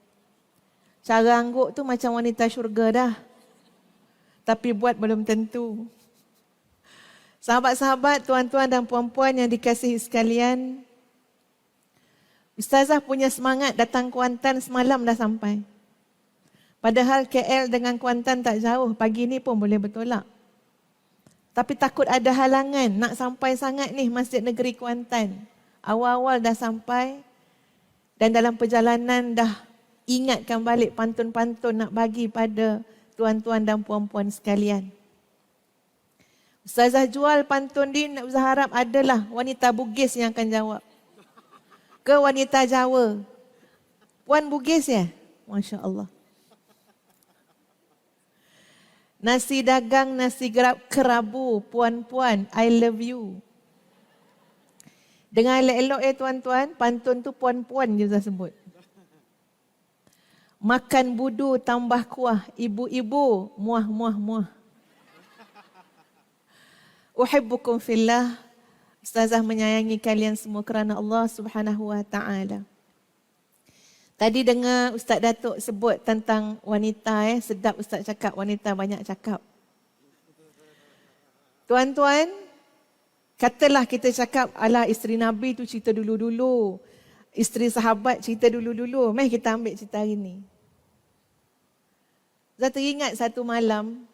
Cara angguk tu macam wanita syurga dah. Tapi buat belum tentu. Sahabat-sahabat, tuan-tuan dan puan-puan yang dikasihi sekalian, Ustazah punya semangat datang Kuantan semalam dah sampai. Padahal KL dengan Kuantan tak jauh, pagi ni pun boleh bertolak. Tapi takut ada halangan, nak sampai sangat ni Masjid Negeri Kuantan. Awal-awal dah sampai dan dalam perjalanan dah ingatkan balik pantun-pantun nak bagi pada tuan-tuan dan puan-puan sekalian. Ustazah jual pantun ni, Ustazah harap adalah wanita Bugis yang akan jawab. Ke wanita Jawa? Puan Bugis ya? Masya Allah. Nasi dagang, nasi kerabu, puan-puan, I love you. Dengar elok-elok tuan-tuan, pantun tu puan-puan je Ustazah sebut. Makan budu tambah kuah, ibu-ibu, muah-muah-muah. Uhibbukum fillah. Ustazah menyayangi kalian semua kerana Allah Subhanahu wa Ta'ala. Tadi dengar Ustaz Datuk sebut tentang wanita, sedap Ustaz cakap, wanita banyak cakap. Tuan-tuan, katalah kita cakap, alah isteri Nabi tu cerita dulu-dulu. Isteri sahabat cerita dulu-dulu. Mari kita ambil cerita hari ni. Saya teringat satu malam,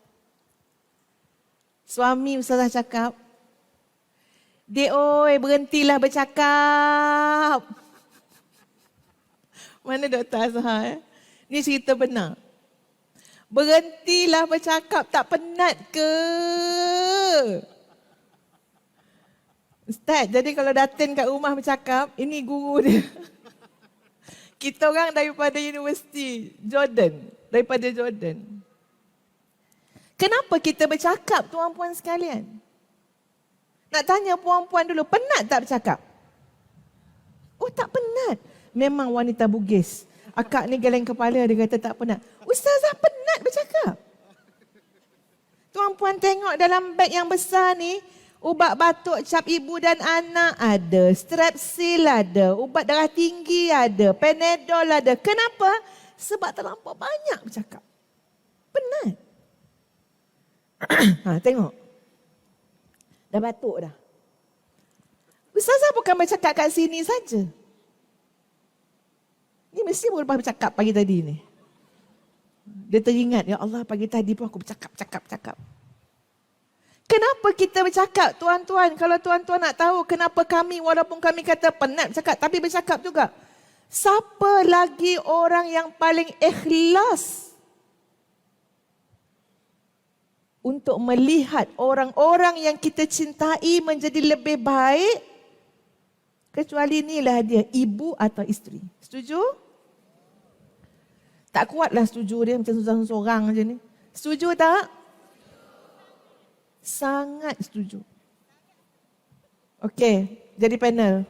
suami Ustazah cakap, "Dek oi, berhentilah bercakap. Mana Dr. Azhar? Ni cerita benar. Berhentilah bercakap, tak penat ke? Ustaz, jadi kalau Datin kat rumah bercakap, ini guru dia. Kita orang daripada Universiti Jordan, daripada Jordan. Kenapa kita bercakap, tuan-puan sekalian? Nak tanya puan-puan dulu, penat tak bercakap? Oh, tak penat. Memang wanita Bugis. Akak ni geleng kepala, dia kata tak penat. Ustazah penat bercakap. Tuan-puan tengok dalam beg yang besar ni, ubat batuk cap ibu dan anak ada, strepsil ada, ubat darah tinggi ada, Panadol ada. Kenapa? Sebab terlampau banyak bercakap. Penat. Tengok. Dah batuk dah. Ustazah bukan bercakap kat sini saja. Ni mesti baru lepas bercakap pagi tadi ni. Dia teringat, ya Allah pagi tadi pun aku bercakap. Kenapa kita bercakap, tuan-tuan? Kalau tuan-tuan nak tahu kenapa kami, walaupun kami kata penat bercakap, tapi bercakap juga. Siapa lagi orang yang paling ikhlas untuk melihat orang-orang yang kita cintai menjadi lebih baik? Kecuali inilah dia, ibu atau isteri. Setuju? Tak kuatlah setuju dia, macam seorang-seorang je ni. Setuju tak? Sangat setuju. Okey, jadi panel.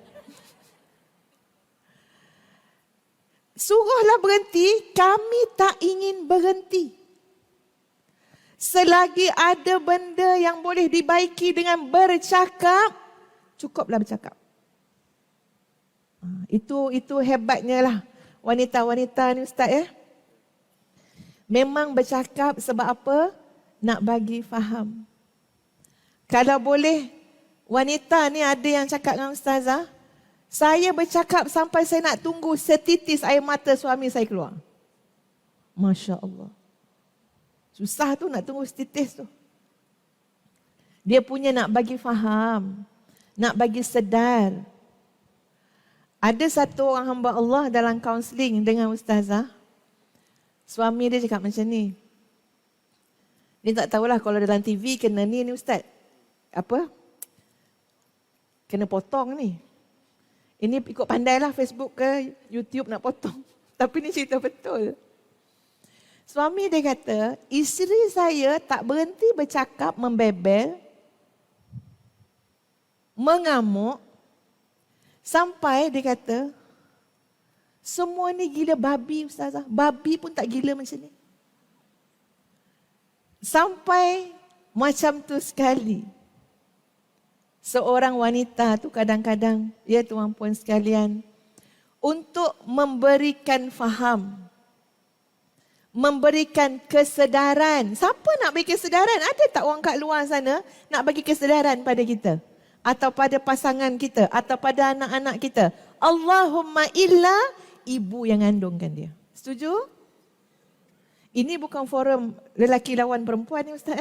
Suruhlah berhenti, kami tak ingin berhenti. Selagi ada benda yang boleh dibaiki dengan bercakap, cukuplah bercakap. Itu hebatnya lah wanita-wanita ni Ustaz ya. Memang bercakap sebab apa? Nak bagi faham. Kalau boleh, wanita ni ada yang cakap dengan Ustazah, saya bercakap sampai saya nak tunggu setitis air mata suami saya keluar. Masya Allah. Susah tu nak tunggu setitis tu. Dia punya nak bagi faham, nak bagi sedar. Ada satu orang hamba Allah dalam kaunseling dengan Ustazah. Suami dia cakap macam ni. Dia tak tahulah kalau dalam TV kena ni Ustaz. Apa? Kena potong ni. Ini ikut pandailah Facebook ke YouTube nak potong. Tapi ni cerita betul. Suami dia kata, isteri saya tak berhenti bercakap, membebel, mengamuk, sampai dia kata, semua ni gila babi Ustazah. Babi pun tak gila macam ni. Sampai macam tu sekali. Seorang wanita tu kadang-kadang, ya tuan-puan sekalian, untuk memberikan faham, memberikan kesedaran. Siapa nak bagi kesedaran? Ada tak orang kat luar sana nak bagi kesedaran pada kita? Atau pada pasangan kita? Atau pada anak-anak kita? Allahumma illa ibu yang ngandungkan dia. Setuju? Ini bukan forum lelaki lawan perempuan ni Ustaz.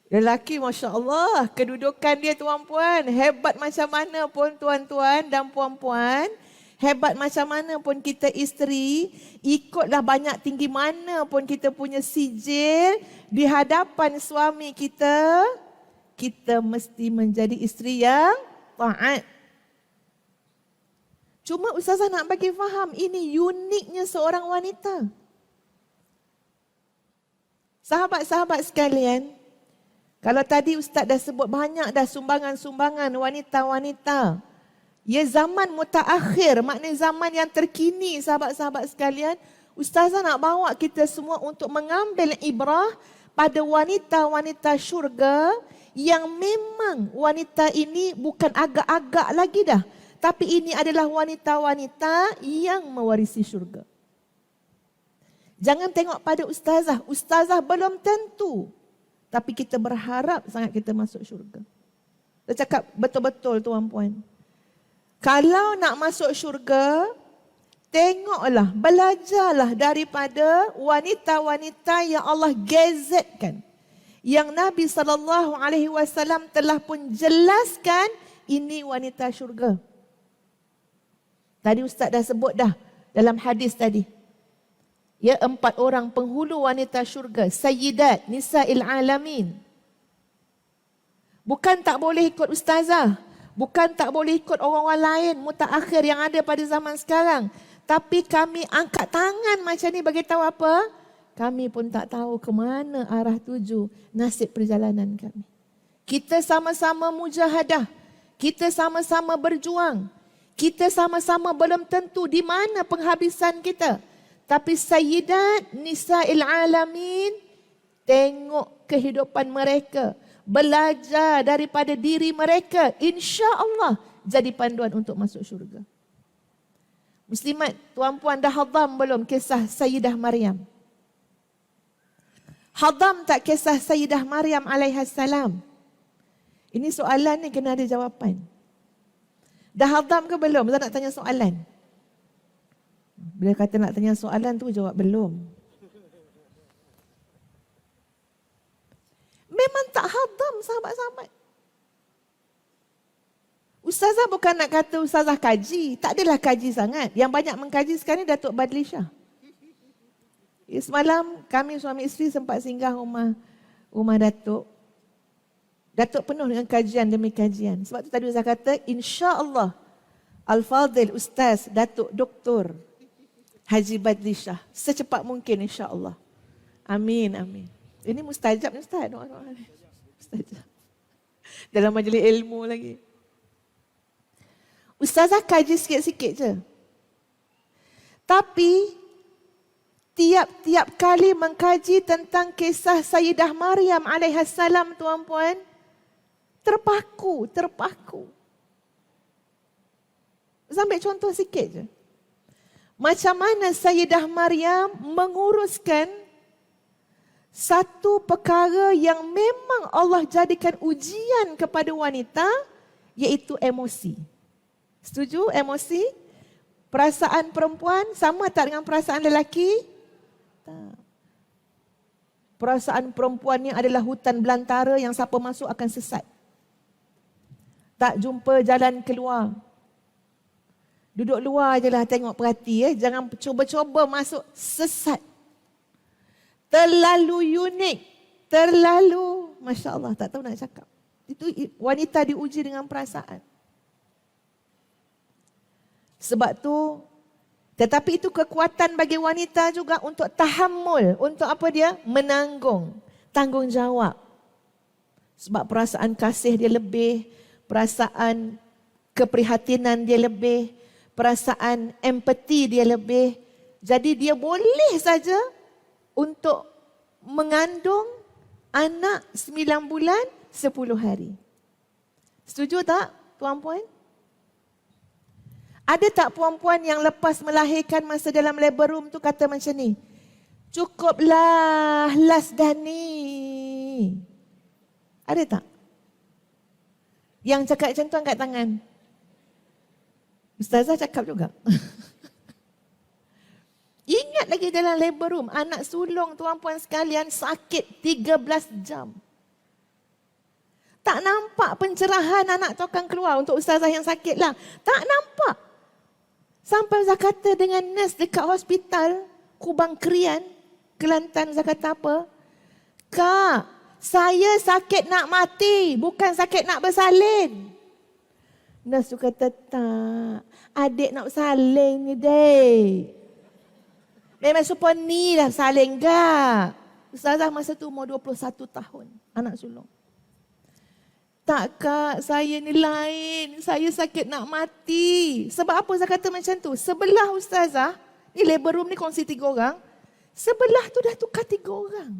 Lelaki Masya Allah, kedudukan dia tuan-puan, hebat macam mana pun tuan-tuan dan puan-puan, hebat macam mana pun kita isteri, ikutlah banyak tinggi mana pun kita punya sijil, di hadapan suami kita, kita mesti menjadi isteri yang taat. Cuma Ustazah nak bagi faham, ini uniknya seorang wanita. Sahabat-sahabat sekalian, kalau tadi Ustaz dah sebut banyak dah sumbangan-sumbangan wanita-wanita. Ya zaman mutaakhir, maknanya zaman yang terkini sahabat-sahabat sekalian. Ustazah nak bawa kita semua untuk mengambil ibrah pada wanita-wanita syurga yang memang wanita ini bukan agak-agak lagi dah. Tapi ini adalah wanita-wanita yang mewarisi syurga. Jangan tengok pada ustazah. Ustazah belum tentu. Tapi kita berharap sangat kita masuk syurga. Saya cakap betul-betul tuan-puan. Kalau nak masuk syurga, tengoklah, belajarlah daripada wanita-wanita yang Allah gazetkan. Yang Nabi SAW telah pun jelaskan ini wanita syurga. Tadi Ustaz dah sebut dah dalam hadis tadi. Ya, 4 orang penghulu wanita syurga. Sayyidat Nisa'il Alamin. Bukan tak boleh ikut ustazah. Bukan tak boleh ikut orang-orang lain mutaakhir yang ada pada zaman sekarang. Tapi kami angkat tangan macam ni bagi tahu apa? Kami pun tak tahu ke mana arah tuju nasib perjalanan kami. Kita sama-sama mujahadah. Kita sama-sama berjuang. Kita sama-sama belum tentu di mana penghabisan kita. Tapi Sayyidat Nisa'il Alamin tengok kehidupan mereka. Belajar daripada diri mereka. InsyaAllah jadi panduan untuk masuk syurga. Muslimat, tuan-puan dah hadam belum kisah Sayyidah Maryam? Hadam tak kisah Sayyidah Maryam alaihassalam? Ini soalan ni kena ada jawapan. Dah hadam ke belum? Saya nak tanya soalan. Bila kata nak tanya soalan tu jawab belum. Memang tak hadam sahabat-sahabat. Ustazah bukan nak kata ustazah kaji. Tak adalah kaji sangat. Yang banyak mengkaji sekarang ni Datuk Badli Shah. Semalam kami suami isteri sempat singgah rumah Datuk. Datuk penuh dengan kajian demi kajian. Sebab tu tadi saya kata insya-Allah Al-Fadhil Ustaz Datuk Doktor Haji Badli Shah secepat mungkin insya-Allah. Amin, amin. Ini mustajab ni Ustaz. Doa-doa ni. Mustajab. Dalam majlis ilmu lagi. Ustazah kaji sikit-sikit je. Tapi tiap-tiap kali mengkaji tentang kisah Sayyidah Maryam alaihassalam tuan-puan, terpaku. Sampai contoh sikit je. Macam mana Sayyidah Maryam menguruskan satu perkara yang memang Allah jadikan ujian kepada wanita, iaitu emosi. Setuju emosi? Perasaan perempuan sama tak dengan perasaan lelaki? Tak. Perasaan perempuan ni adalah hutan belantara yang siapa masuk akan sesat. Tak jumpa jalan keluar. Duduk luar je lah tengok perhati. Jangan cuba-cuba masuk, sesat. Terlalu unik. Terlalu, Masya Allah, tak tahu nak cakap. Itu wanita diuji dengan perasaan. Sebab tu, tetapi itu kekuatan bagi wanita juga untuk tahammul. Untuk apa dia? Menanggung. Tanggungjawab. Sebab perasaan kasih dia lebih. Perasaan keprihatinan dia lebih. Perasaan empati dia lebih. Jadi dia boleh saja untuk mengandung anak 9 bulan 10 hari. Setuju tak tuan-puan? Ada tak puan-puan yang lepas melahirkan masa dalam labor room tu kata macam ni? Cukuplah last dah ni. Ada tak? Yang cakap macam tu angkat tangan. Ustazah cakap juga. Ingat lagi dalam labor room, anak sulung tuan-puan sekalian sakit 13 jam. Tak nampak pencerahan anak tu akan keluar untuk ustazah yang sakit lah. Tak nampak. Sampai Ustaz kata dengan nurse dekat hospital, Kubang Krian, Kelantan, Ustaz kata apa? Kak, saya sakit nak mati, bukan sakit nak bersalin. Nurse tu kata, tak, adik nak bersalin ni dek. Memang supaya ni lah saling gak. Ustazah masa tu umur 21 tahun, anak sulung. Tak kak, saya ni lain. Saya sakit nak mati. Sebab apa saya kata macam tu? Sebelah ustazah, ni labor room ni kongsi 3 orang. Sebelah tu dah tukar 3 orang.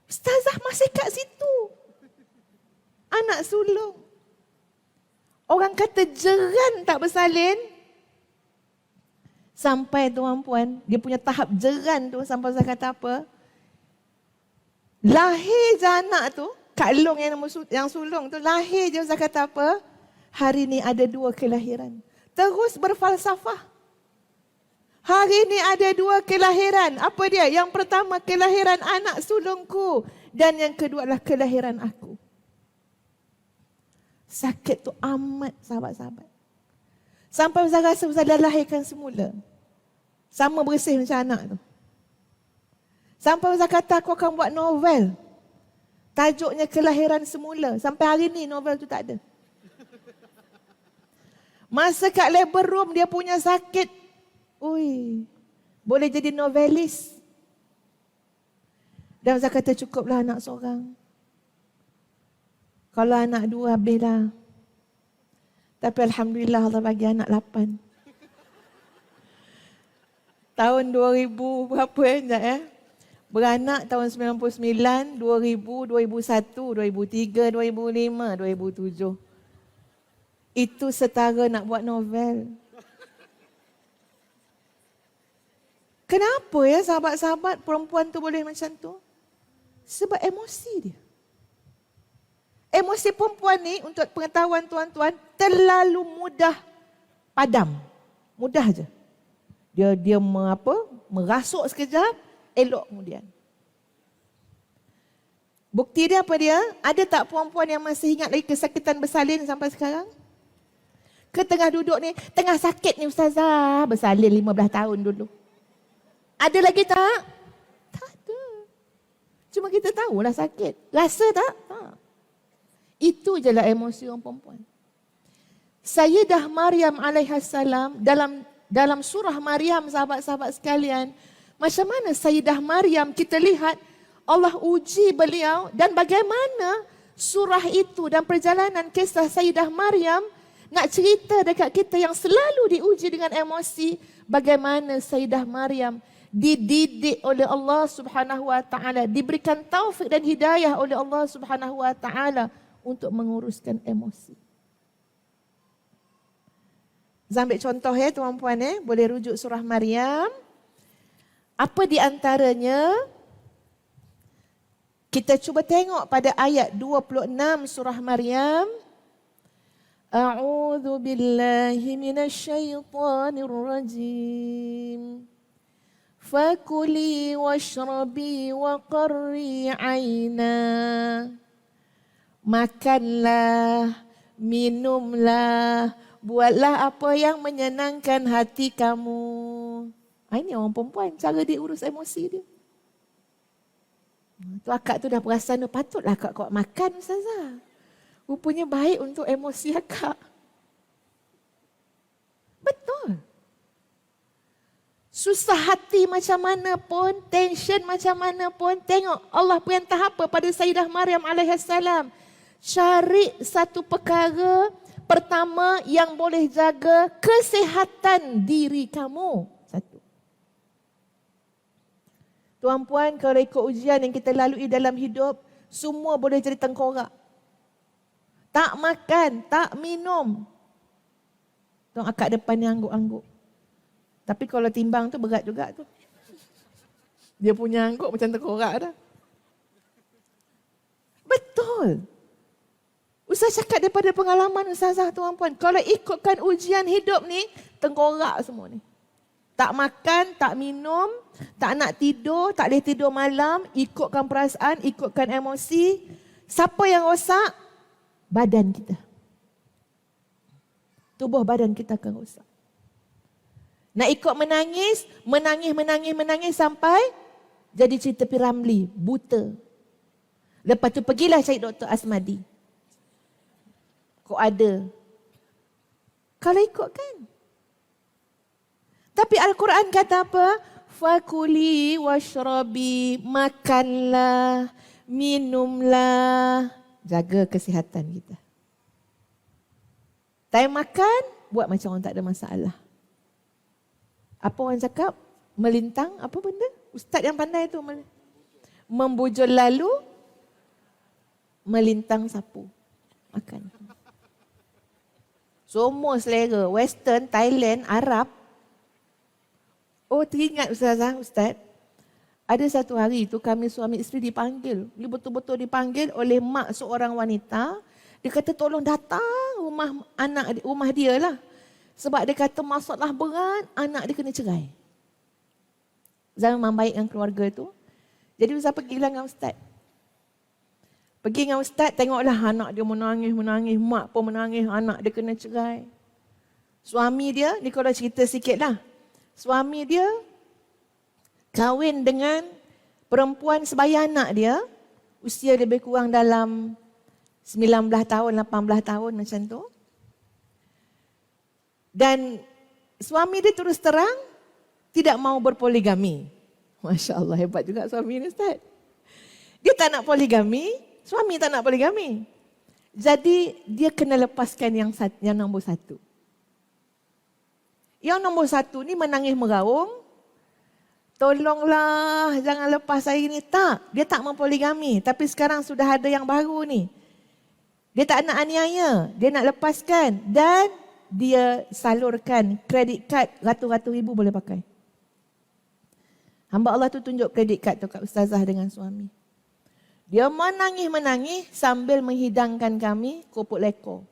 Ustazah masih kat situ. Anak sulung. Orang kata jeran tak bersalin. Sampai tuan-puan, dia punya tahap jeran tu sampai saya kata apa? Lahir je anak tu, Kak Long yang sulung tu, lahir je saya kata apa? Hari ni ada 2 kelahiran. Terus berfalsafah. Hari ni ada 2 kelahiran. Apa dia? Yang pertama kelahiran anak sulungku. Dan yang kedua adalah kelahiran aku. Sakit tu amat sahabat-sahabat. Sampai Ustaz rasa Ustaz dah lahirkan semula. Sama bersih macam anak tu. Sampai Ustaz kata aku akan buat novel. Tajuknya Kelahiran Semula. Sampai hari ni novel tu tak ada. Masa kat labor room dia punya sakit. Ui, boleh jadi novelis. Dan Ustaz kata cukuplah anak seorang. Kalau anak dua habislah. Tapi Alhamdulillah Allah bagi anak 8. Tahun 2000 berapa beranak tahun 99, 2000, 2001, 2003, 2005, 2007. Itu setara nak buat novel. Kenapa ya sahabat-sahabat perempuan tu boleh macam tu? Sebab emosi dia. Emosi perempuan ni untuk pengetahuan tuan-tuan terlalu mudah padam. Mudah je. Dia merasuk sekejap, elok kemudian. Bukti dia apa dia? Ada tak perempuan yang masih ingat lagi kesakitan bersalin sampai sekarang? Ke tengah duduk ni, tengah sakit ni ustazah, bersalin 15 tahun dulu. Ada lagi tak? Tak ada. Cuma kita tahulah sakit. Rasa tak? Tak. Itu je lah emosi orang perempuan. Sayyidah Maryam alaihissalam dalam surah Maryam sahabat-sahabat sekalian, macam mana Sayyidah Maryam kita lihat Allah uji beliau dan bagaimana surah itu dan perjalanan kisah Sayyidah Maryam nak cerita dekat kita yang selalu diuji dengan emosi, bagaimana Sayyidah Maryam dididik oleh Allah Subhanahu wa taala, diberikan taufik dan hidayah oleh Allah Subhanahu wa taala untuk menguruskan emosi. Ambil contoh ya tuan-puan boleh rujuk surah Maryam. Apa di antaranya? Kita cuba tengok pada ayat 26 surah Maryam. A'udzu billahi minasyaitonir rajim. Fakuli washrabi wa qarri 'aina. Makanlah, minumlah, buatlah apa yang menyenangkan hati kamu. Ini orang perempuan, cara dia urus emosi dia. Tu akak tu dah perasan, patutlah akak kuat makan ustazah. Rupanya baik untuk emosi akak. Betul. Susah hati macam mana pun, tension macam mana pun, tengok Allah perintah apa pada Sayyidah Maryam alaihissalam. Cari satu perkara pertama yang boleh jaga kesihatan diri kamu. Satu. Tuan-puan, kalau ikut ujian yang kita lalui dalam hidup, semua boleh jadi tengkorak. Tak makan, tak minum. Tuan akak depan ni angguk-angguk. Tapi kalau timbang tu berat juga tu. Dia punya angguk macam tengkorak dah. Betul. Ustaz cakap daripada pengalaman ustazah tuan-puan. Kalau ikutkan ujian hidup ni, tengkorak semua ni. Tak makan, tak minum, tak nak tidur, tak boleh tidur malam, ikutkan perasaan, ikutkan emosi. Siapa yang rosak? Badan kita. Tubuh badan kita akan rosak. Nak ikut menangis sampai jadi cerita Piramli, buta. Lepas tu pergilah cari Dr. Asmadi. Kok ada. Kalau ikutkan. Tapi Al-Quran kata apa? Fakuli washrabi, makanlah, minumlah. Jaga kesihatan kita. Time makan, buat macam orang tak ada masalah. Apa orang cakap? Melintang, apa benda? Ustaz yang pandai tu. Membujur lalu, melintang sapu. Makan. Semua selera. Western, Thailand, Arab. Oh, teringat Ustaz. Ada satu hari tu kami suami isteri dipanggil. Dia betul-betul dipanggil oleh mak seorang wanita. Dia kata tolong datang rumah dia lah. Sebab dia kata masalah berat, anak dia kena cerai. Zaman membaikkan keluarga tu. Jadi Ustaz pergilah dengan Ustaz. Pergi dengan Ustaz, tengoklah anak dia menangis, mak pun menangis, anak dia kena cerai. Suami dia, ni kalau cerita sikit lah. Suami dia kahwin dengan perempuan sebaya anak dia. Usia lebih kurang dalam 19 tahun, 18 tahun macam tu. Dan suami dia terus terang tidak mau berpoligami. Masya Allah, hebat juga suami ni Ustaz. Dia tak nak poligami, suami tak nak poligami. Jadi dia kena lepaskan yang nombor satu. Yang nombor satu ni menangis meraung. Tolonglah, jangan lepas saya ni. Tak, dia tak mau poligami. Tapi sekarang sudah ada yang baru ni. Dia tak nak aniaya, dia nak lepaskan. Dan dia salurkan kredit kad ratus-ratus ribu boleh pakai. Hamba Allah tu tunjuk kredit kad tu kat ustazah dengan suami. Dia menangis-menangis sambil menghidangkan kami kerupuk lekor.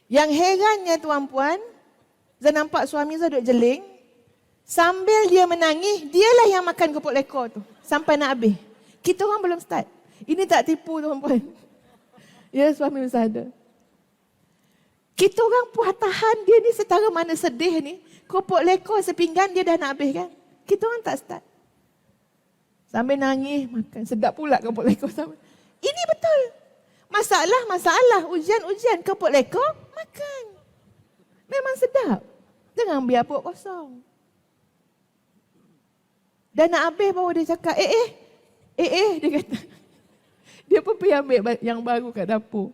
Yang herannya tuan-puan, saya nampak suami saya duduk jeling. Sambil dia menangis, dialah yang makan kerupuk lekor tu. Sampai nak habis. Kita orang belum start. Ini tak tipu tuan-puan. Ya, suami saya ada. Kita orang puas tahan dia ni setara mana sedih ni. Kerupuk lekor sepinggan dia dah nak habis kan. Kita orang tak start. Sambil nangis, makan. Sedap pula kerupuk lekor. Ini betul. Masalah, ujian, kerupuk lekor, makan. Memang sedap. Jangan biar perut kosong. Dan nak habis baru dia cakap, dia kata. Dia pun pergi ambil yang baru kat dapur.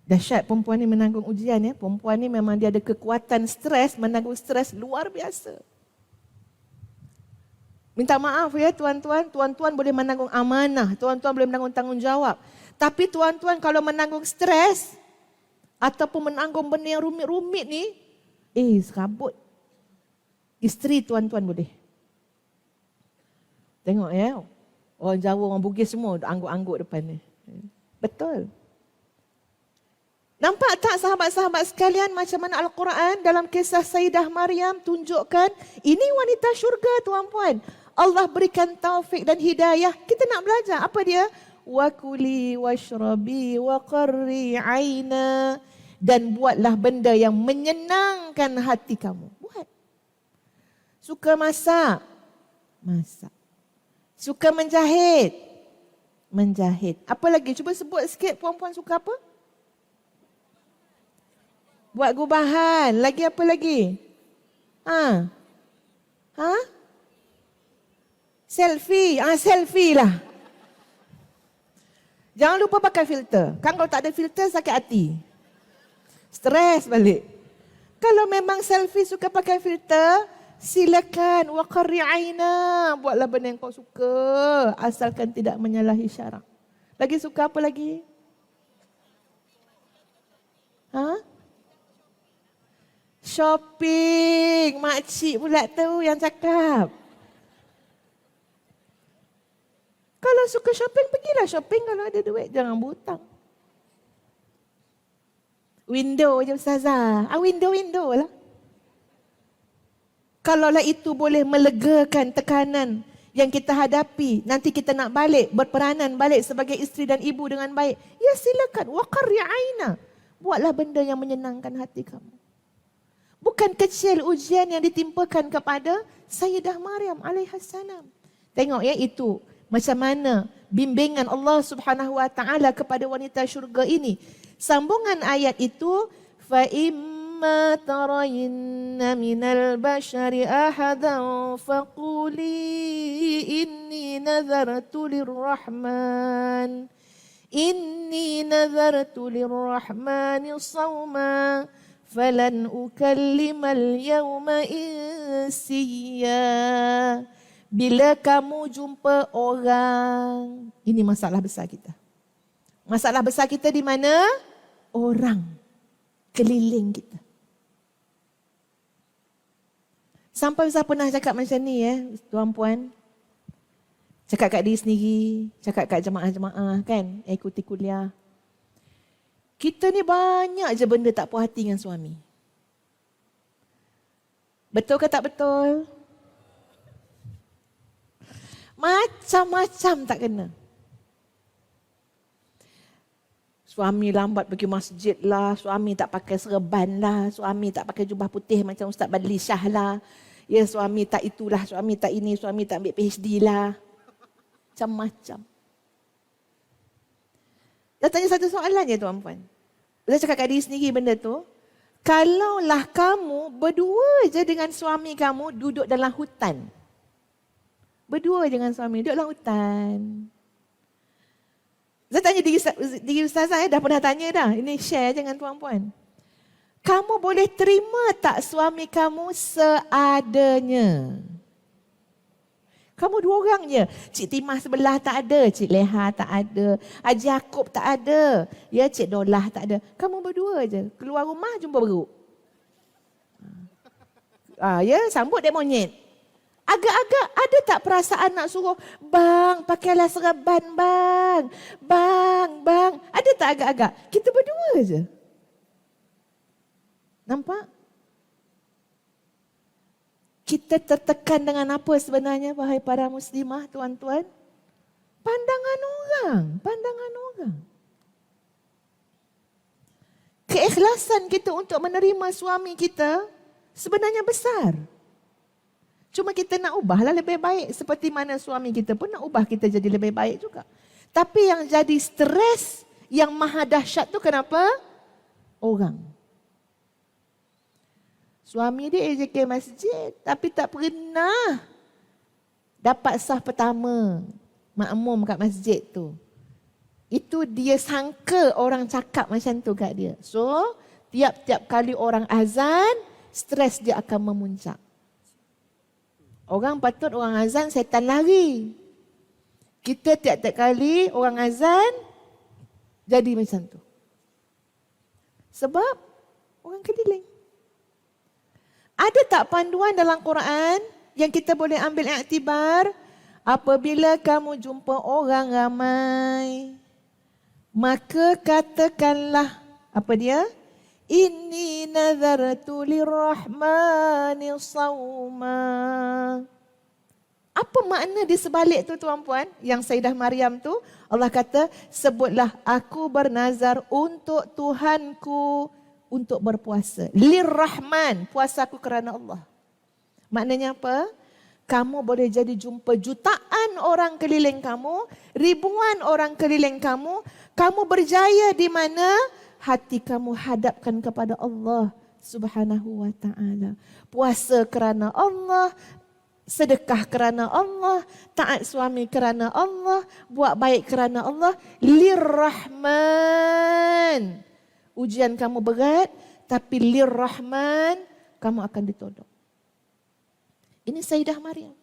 Dahsyat perempuan ni menanggung ujian ya. Perempuan ni memang dia ada kekuatan stres, menanggung stres luar biasa. Minta maaf ya tuan-tuan, tuan-tuan boleh menanggung amanah, tuan-tuan boleh menanggung tanggungjawab. Tapi tuan-tuan kalau menanggung stres ataupun menanggung benda yang rumit-rumit ni, serabut. Isteri tuan-tuan boleh. Tengok ya, orang Jawa, orang Bugis semua angguk-angguk depan ni. Betul. Nampak tak sahabat-sahabat sekalian macam mana Al-Quran dalam kisah Sayyidah Maryam tunjukkan ini wanita syurga tuan-puan. Allah berikan taufik dan hidayah. Kita nak belajar. Apa dia? Wa kuli washrabi wa qarri aina. Dan buatlah benda yang menyenangkan hati kamu. Buat. Suka masak? Masak. Suka menjahit? Menjahit. Apa lagi? Cuba sebut sikit puan-puan suka apa? Buat gubahan. Lagi apa lagi? Selfie. Selfie lah. Jangan lupa pakai filter. Kan kalau tak ada filter sakit hati. Stres balik. Kalau memang selfie suka pakai filter, silakan. Wa qarri aina. Buatlah benda yang kau suka. Asalkan tidak menyalahi syarak. Lagi suka apa lagi? Shopping. Makcik pula tu yang cakap. Kalau suka shopping, pergilah shopping kalau ada duit. Jangan berhutang. Window je ustazah. Window lah. Kalaulah itu boleh melegakan tekanan yang kita hadapi. Nanti kita nak balik, berperanan balik sebagai isteri dan ibu dengan baik. Ya silakan. Wa qarri aina. Buatlah benda yang menyenangkan hati kamu. Bukan kecil ujian yang ditimpakan kepada Sayyidah Maryam alaihassalam. Tengok ya itu. Macam mana bimbingan Allah Subhanahu Wa Taala kepada wanita syurga ini. Sambungan ayat itu, fa imma tarayinna minal bashari ahadan faquli inni nazartu lirrahmani sawma falan ukallimal yawma insiya. Bila kamu jumpa orang, ini masalah besar kita. Masalah besar kita di mana? Orang keliling kita. Sampai saya pernah cakap macam ni tuan-puan. Cakap kat diri sendiri, cakap kat jemaah-jemaah kan, ikuti kuliah. Kita ni banyak je benda tak puas hati dengan suami. Betul ke tak betul? Macam-macam tak kena. Suami lambat pergi masjid lah, suami tak pakai serban lah, suami tak pakai jubah putih macam Ustaz Badli Shah lah. Ya, suami tak itulah, suami tak ini, suami tak ambil PhD lah. Macam-macam. Dah tanya satu soalan je tuan-puan. Saya cakap kat diri sendiri benda tu. Kalaulah kamu berdua je dengan suami kamu duduk dalam hutan. Berdua je dengan suami duduk dalam hutan. Saya tanya diri ustazah, dah pernah tanya dah. Ini share je dengan tuan-puan. Kamu boleh terima tak suami kamu seadanya? Kamu dua orang je. Cik Timah sebelah tak ada. Cik Leha tak ada. Haji Yaakob tak ada. Ya, Cik Dolah tak ada. Kamu berdua je. Keluar rumah jumpa beruk. Ya, sambut dek monyet. Agak-agak ada tak perasaan nak suruh, bang, pakailah serban bang. Bang. Ada tak agak-agak? Kita berdua je. Nampak? Kita tertekan dengan apa sebenarnya, wahai para muslimah, tuan-tuan? Pandangan orang. Keikhlasan kita untuk menerima suami kita sebenarnya besar. Cuma kita nak ubahlah lebih baik. Seperti mana suami kita pun nak ubah kita jadi lebih baik juga. Tapi yang jadi stres, yang maha dahsyat tu kenapa? Orang. Suami dia AJK masjid tapi tak pernah dapat saf pertama makmum kat masjid tu. Itu dia sangka orang cakap macam tu kat dia. So, tiap-tiap kali orang azan, stres dia akan memuncak. Orang patut orang azan, setan lari. Kita tiap-tiap kali orang azan, jadi macam tu. Sebab orang keliling. Ada tak panduan dalam Quran yang kita boleh ambil iktibar? Apabila kamu jumpa orang ramai, maka katakanlah, apa dia? Inni nazartu lirrahmani sawma. Apa makna di sebalik tu tuan-puan? Yang Sayyidah Maryam tu, Allah kata, sebutlah aku bernazar untuk Tuhanku untuk berpuasa. Lirrahman, puasaku kerana Allah. Maknanya apa? Kamu boleh jadi jumpa jutaan orang keliling kamu, ribuan orang keliling kamu. Kamu berjaya di mana? Hati kamu hadapkan kepada Allah Subhanahu wa ta'ala. Puasa kerana Allah, sedekah kerana Allah, taat suami kerana Allah, buat baik kerana Allah. Lirrahman. Ujian kamu berat, tapi lirrahman kamu akan ditolong. Ini Sayyidah Maryam.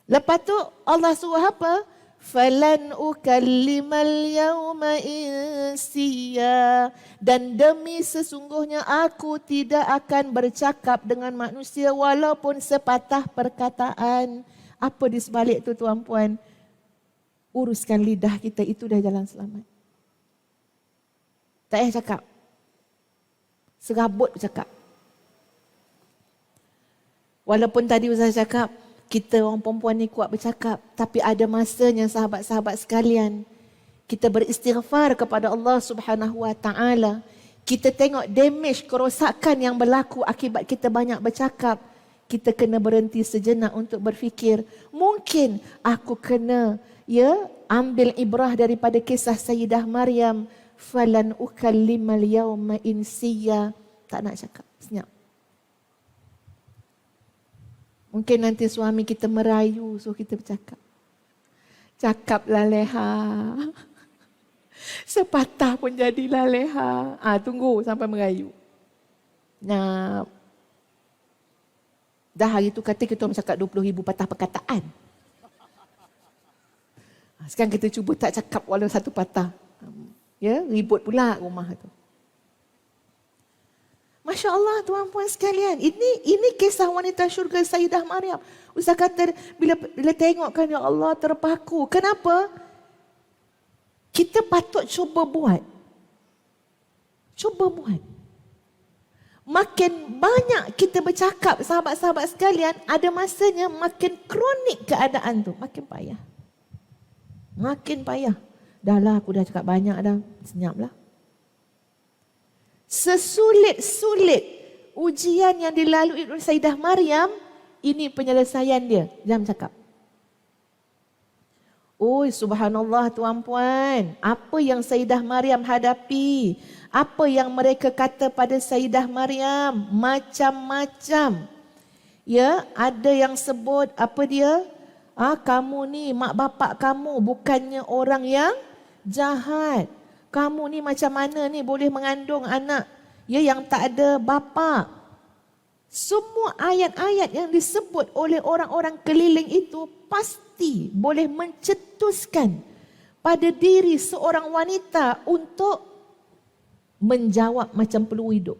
Lepas tu Allah suruh apa? Falan ukallimal yawma insiya. Dan demi sesungguhnya aku tidak akan bercakap dengan manusia walaupun sepatah perkataan. Apa di sebalik tu tuan-puan? Uruskan lidah kita, itu dah jalan selamat. Tak payah cakap. Serabut cakap. Walaupun tadi Ustaz cakap, kita orang perempuan ni kuat bercakap. Tapi ada masanya sahabat-sahabat sekalian, kita beristighfar kepada Allah Subhanahu wa ta'ala. Kita tengok damage, kerosakan yang berlaku akibat kita banyak bercakap. Kita kena berhenti sejenak untuk berfikir. Mungkin aku kena ambil ibrah daripada kisah Sayyidah Maryam. Falan ukallimal yawma insiya. Tak nak cakap, senyap. Mungkin nanti suami kita merayu, so kita bercakap. Cakaplah Leha. Sepatah pun jadilah Leha. Tunggu sampai merayu. Nah, dah hari tu kata kita orang cakap 20,000 patah perkataan. Sekarang kita cuba tak cakap walau satu patah. Ribut pula rumah tu. Masya Allah tuan-puan sekalian, ini kisah wanita syurga Sayyidah Maryam. Ustaz kata bila tengokkan, ya Allah, terpaku. Kenapa? Kita patut cuba buat. Cuba buat. Makin banyak kita bercakap, sahabat-sahabat sekalian, ada masanya makin kronik keadaan tu, makin payah. Makin payah. Dah lah, aku dah cakap banyak dah. Senyaplah. Sesulit-sulit ujian yang dilalui oleh Sayyidah Maryam, ini penyelesaian dia. Jangan cakap. Oh, subhanallah tuan-puan. Apa yang Sayyidah Maryam hadapi? Apa yang mereka kata pada Sayyidah Maryam? Macam-macam. Ya, ada yang sebut apa dia? Kamu ni, mak bapak kamu bukannya orang yang jahat. Kamu ni macam mana ni boleh mengandung anak yang tak ada bapa. Semua ayat-ayat yang disebut oleh orang-orang keliling itu pasti boleh mencetuskan pada diri seorang wanita untuk menjawab macam perlu hidup.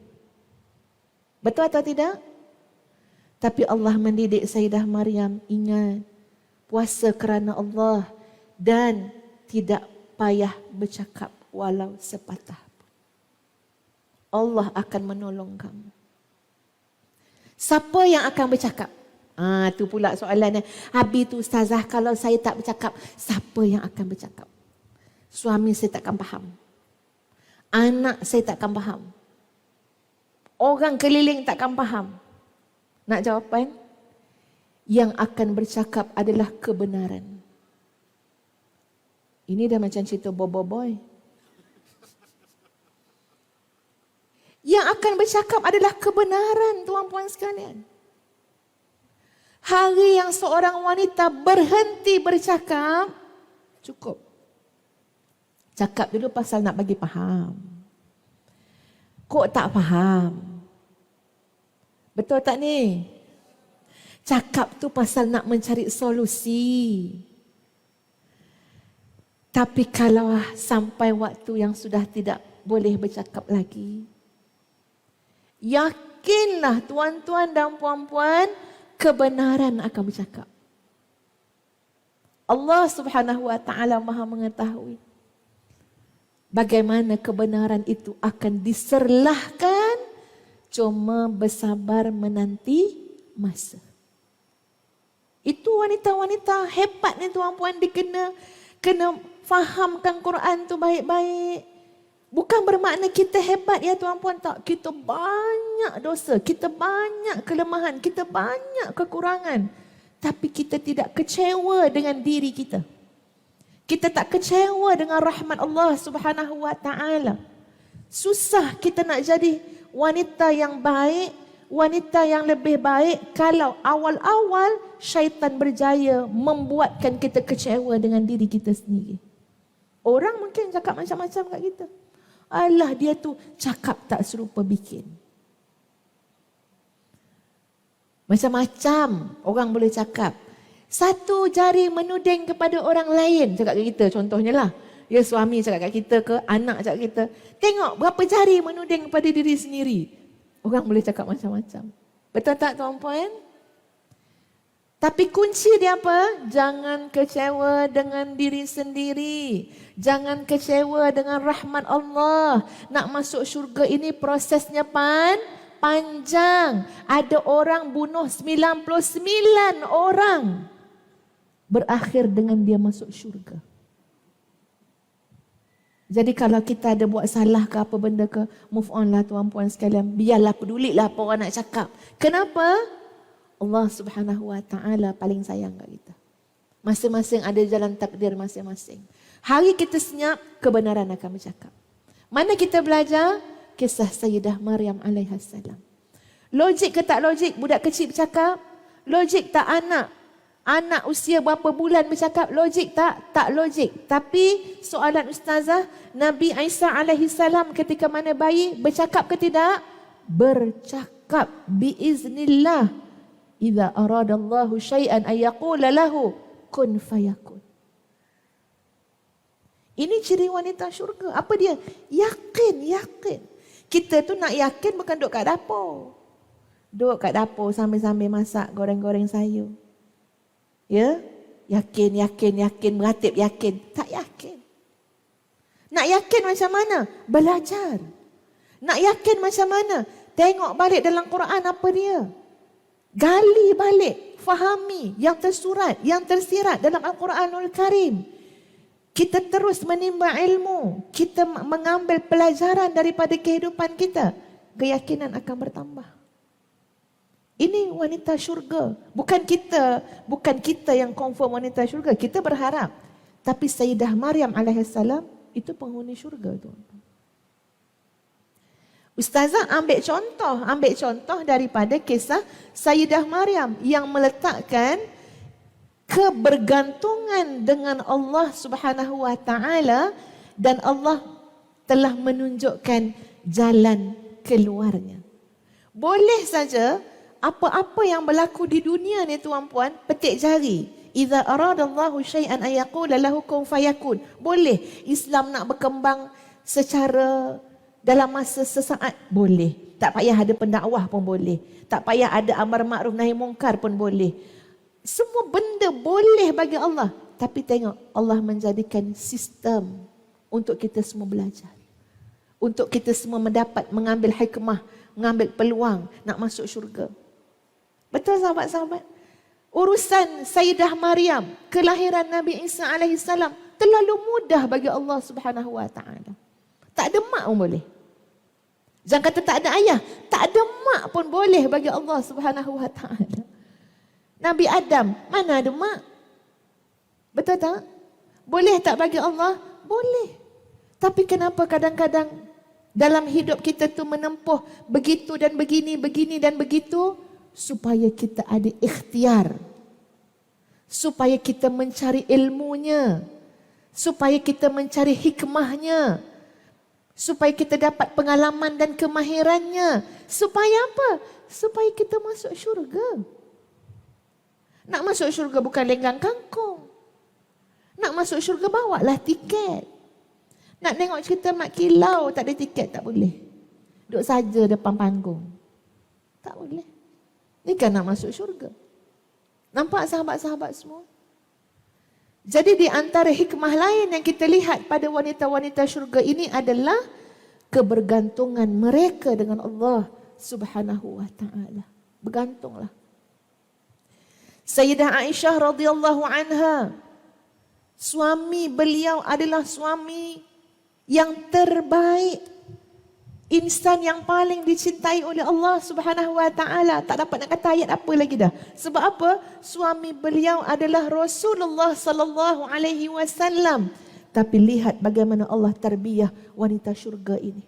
Betul atau tidak? Tapi Allah mendidik Sayyidah Maryam, ingat, puasa kerana Allah dan tidak payah bercakap walau sepatah pun. Allah akan menolong kamu. Siapa yang akan bercakap? Tu pula soalannya. Habis tu ustazah, kalau saya tak bercakap, siapa yang akan bercakap? Suami saya takkan faham. Anak saya takkan faham. Orang keliling takkan faham. Nak jawapan? Yang akan bercakap adalah kebenaran. Ini dah macam cerita Bobo Boy. Yang akan bercakap adalah kebenaran, tuan-puan sekalian. Hari yang seorang wanita berhenti bercakap, cukup. Cakap dulu pasal nak bagi faham. Kok tak faham? Betul tak ni? Cakap tu pasal nak mencari solusi. Tapi kalau sampai waktu yang sudah tidak boleh bercakap lagi, yakinlah tuan-tuan dan puan-puan, kebenaran akan bercakap. Allah Subhanahu wa taala Maha mengetahui bagaimana kebenaran itu akan diserlahkan, cuma bersabar menanti masa. Itu wanita-wanita hebat ni tuan-puan, kena fahamkan Quran tu baik-baik. Bukan bermakna kita hebat ya tuan-puan, tak. Kita banyak dosa, kita banyak kelemahan, kita banyak kekurangan. Tapi kita tidak kecewa dengan diri kita. Kita tak kecewa dengan rahmat Allah Subhanahu wa taala. Susah kita nak jadi wanita yang baik, wanita yang lebih baik kalau awal-awal syaitan berjaya membuatkan kita kecewa dengan diri kita sendiri. Orang mungkin cakap macam-macam kat kita. Alah, dia tu cakap tak serupa bikin. Macam-macam orang boleh cakap. Satu jari menuding kepada orang lain, cakap kat kita contohnya lah. Ya, suami cakap kat kita ke, anak cakap kat kita. Tengok berapa jari menuding kepada diri sendiri. Orang boleh cakap macam-macam. Betul tak tuan-puan? Tapi kunci dia apa? Jangan kecewa dengan diri sendiri. Jangan kecewa dengan rahmat Allah. Nak masuk syurga ini prosesnya panjang. Ada orang bunuh 99 orang. Berakhir dengan dia masuk syurga. Jadi kalau kita ada buat salah ke apa benda ke, move on lah tuan-puan sekalian. Biarlah, pedulilah apa orang nak cakap. Kenapa? Allah Subhanahu wa taala paling sayang kat kita. Masing-masing ada jalan takdir masing-masing. Hari kita senyap, kebenaran akan bercakap. Mana kita belajar? Kisah Sayyidah Maryam alaihissalam. Logik ke tak logik budak kecil bercakap? Logik tak anak? Anak usia berapa bulan bercakap? Logik tak? Tak logik. Tapi soalan ustazah, Nabi Isa alaihissalam ketika mana bayi bercakap ke tidak? Bercakap biiznillah. Idza aradallahu syai'an ay yaqula lahu kun fayakun. Ini ciri wanita syurga. Apa dia? Yakin. Kita tu nak yakin bukan duduk kat dapur. Duduk kat dapur sambil-sambil masak goreng-goreng sayur. Ya? Yakin, beratip yakin. Tak yakin. Nak yakin macam mana? Belajar. Nak yakin macam mana? Tengok balik dalam Quran apa dia. Gali balik, fahami yang tersurat, yang tersirat dalam Al-Quranul Karim. Kita terus menimba ilmu. Kita mengambil pelajaran daripada kehidupan kita. Keyakinan akan bertambah. Ini wanita syurga. Bukan kita yang confirm wanita syurga. Kita berharap. Tapi Sayyidah Maryam alaihissalam itu penghuni syurga tu. Ustazah ambil contoh daripada kisah Sayyidah Maryam yang meletakkan kebergantungan dengan Allah Subhanahu wa taala dan Allah telah menunjukkan jalan keluarnya. Boleh saja apa-apa yang berlaku di dunia ni tuan-puan, petik jari. Idza aradallahu syai'an ay yaqula lahu kun fayakun. Boleh Islam nak berkembang secara dalam masa sesaat, boleh. Tak payah ada pendakwah pun boleh. Tak payah ada amar ma'ruf nahi mungkar pun boleh. Semua benda boleh bagi Allah. Tapi tengok, Allah menjadikan sistem untuk kita semua belajar. Untuk kita semua mengambil hikmah, mengambil peluang nak masuk syurga. Betul sahabat-sahabat? Urusan Sayyidah Maryam, kelahiran Nabi Isa alaihissalam terlalu mudah bagi Allah Subhanahu wa taala. Tak ada mak pun boleh. Jangan kata tak ada ayah, tak ada mak pun boleh bagi Allah Subhanahu wa taala. Nabi Adam, mana ada mak? Betul tak? Boleh tak bagi Allah? Boleh. Tapi kenapa kadang-kadang dalam hidup kita tu menempuh begitu dan begini dan begitu, supaya kita ada ikhtiar, supaya kita mencari ilmunya, supaya kita mencari hikmahnya, supaya kita dapat pengalaman dan kemahirannya. Supaya apa? Supaya kita masuk syurga. Nak masuk syurga bukan lenggang kangkung. Nak masuk syurga bawalah tiket. Nak tengok cerita Mak Kilau tak ada tiket, tak boleh. Duduk saja depan panggung. Tak boleh. Ini kan nak masuk syurga. Nampak sahabat-sahabat semua? Jadi di antara hikmah lain yang kita lihat pada wanita-wanita syurga ini adalah kebergantungan mereka dengan Allah Subhanahu wa taala. Bergantunglah. Sayyidah Aisyah radhiyallahu anha, suami beliau adalah suami yang terbaik, insan yang paling dicintai oleh Allah Subhanahu wa taala. Tak dapat nak kata ayat apa lagi dah. Sebab apa? Suami beliau adalah Rasulullah sallallahu alaihi wasallam. Tapi lihat bagaimana Allah tarbiyah wanita syurga ini.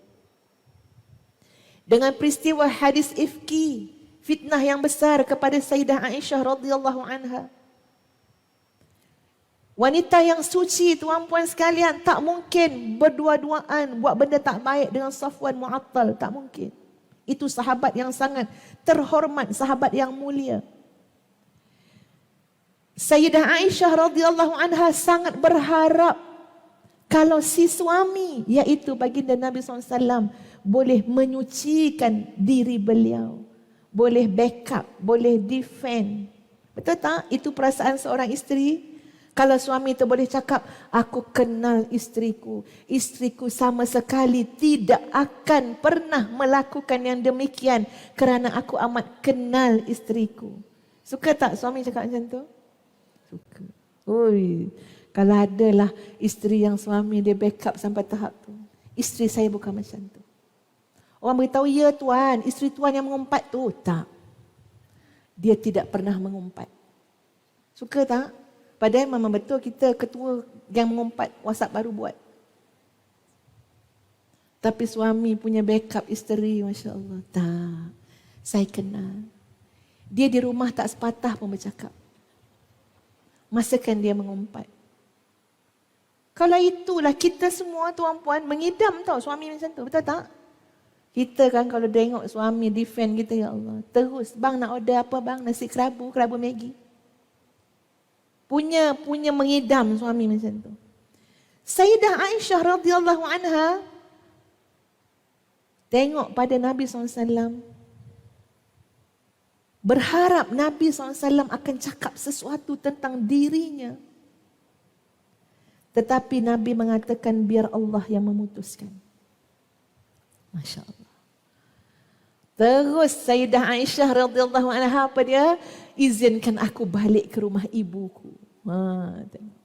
Dengan peristiwa hadis ifki, fitnah yang besar kepada Sayyidah Aisyah radhiyallahu anha. Wanita yang suci, tuan-puan sekalian, tak mungkin berdua-duaan buat benda tak baik dengan Safwan Mu'attal. Tak mungkin. Itu sahabat yang sangat terhormat, sahabat yang mulia. Sayyidah Aisyah radhiyallahu anha sangat berharap kalau si suami, iaitu baginda Nabi SAW, boleh menyucikan diri beliau. Boleh backup, boleh defend. Betul tak? Itu perasaan seorang isteri. Kalau suami itu boleh cakap, aku kenal isteriku. Isteriku sama sekali tidak akan pernah melakukan yang demikian kerana aku amat kenal isteriku. Suka tak suami cakap macam tu? Suka. Oi, kalau adalah isteri yang suami dia backup sampai tahap tu. Isteri saya bukan macam tu. Orang beritahu, ya tuan, isteri tuan yang mengumpat tu. Tak. Dia tidak pernah mengumpat. Suka tak? Padahal memang betul kita ketua yang mengumpat WhatsApp baru buat. Tapi suami punya backup isteri, Masya Allah. Tak, saya kenal. Dia di rumah tak sepatah pun bercakap. Masakan dia mengumpat. Kalau itulah kita semua tuan-puan mengidam tau suami macam tu. Betul tak? Kita kan kalau tengok suami defend kita, ya Allah. Terus, bang nak order apa bang? Nasi kerabu Maggi. Punya mengidam suami macam tu. Sayyidah Aisyah radhiyallahu anha tengok pada Nabi SAW, berharap Nabi SAW akan cakap sesuatu tentang dirinya. Tetapi Nabi mengatakan biar Allah yang memutuskan. Masya Allah. Terus Sayyidah Aisyah radhiyallahu anha apa dia? Izinkan aku balik ke rumah ibuku. Tengok.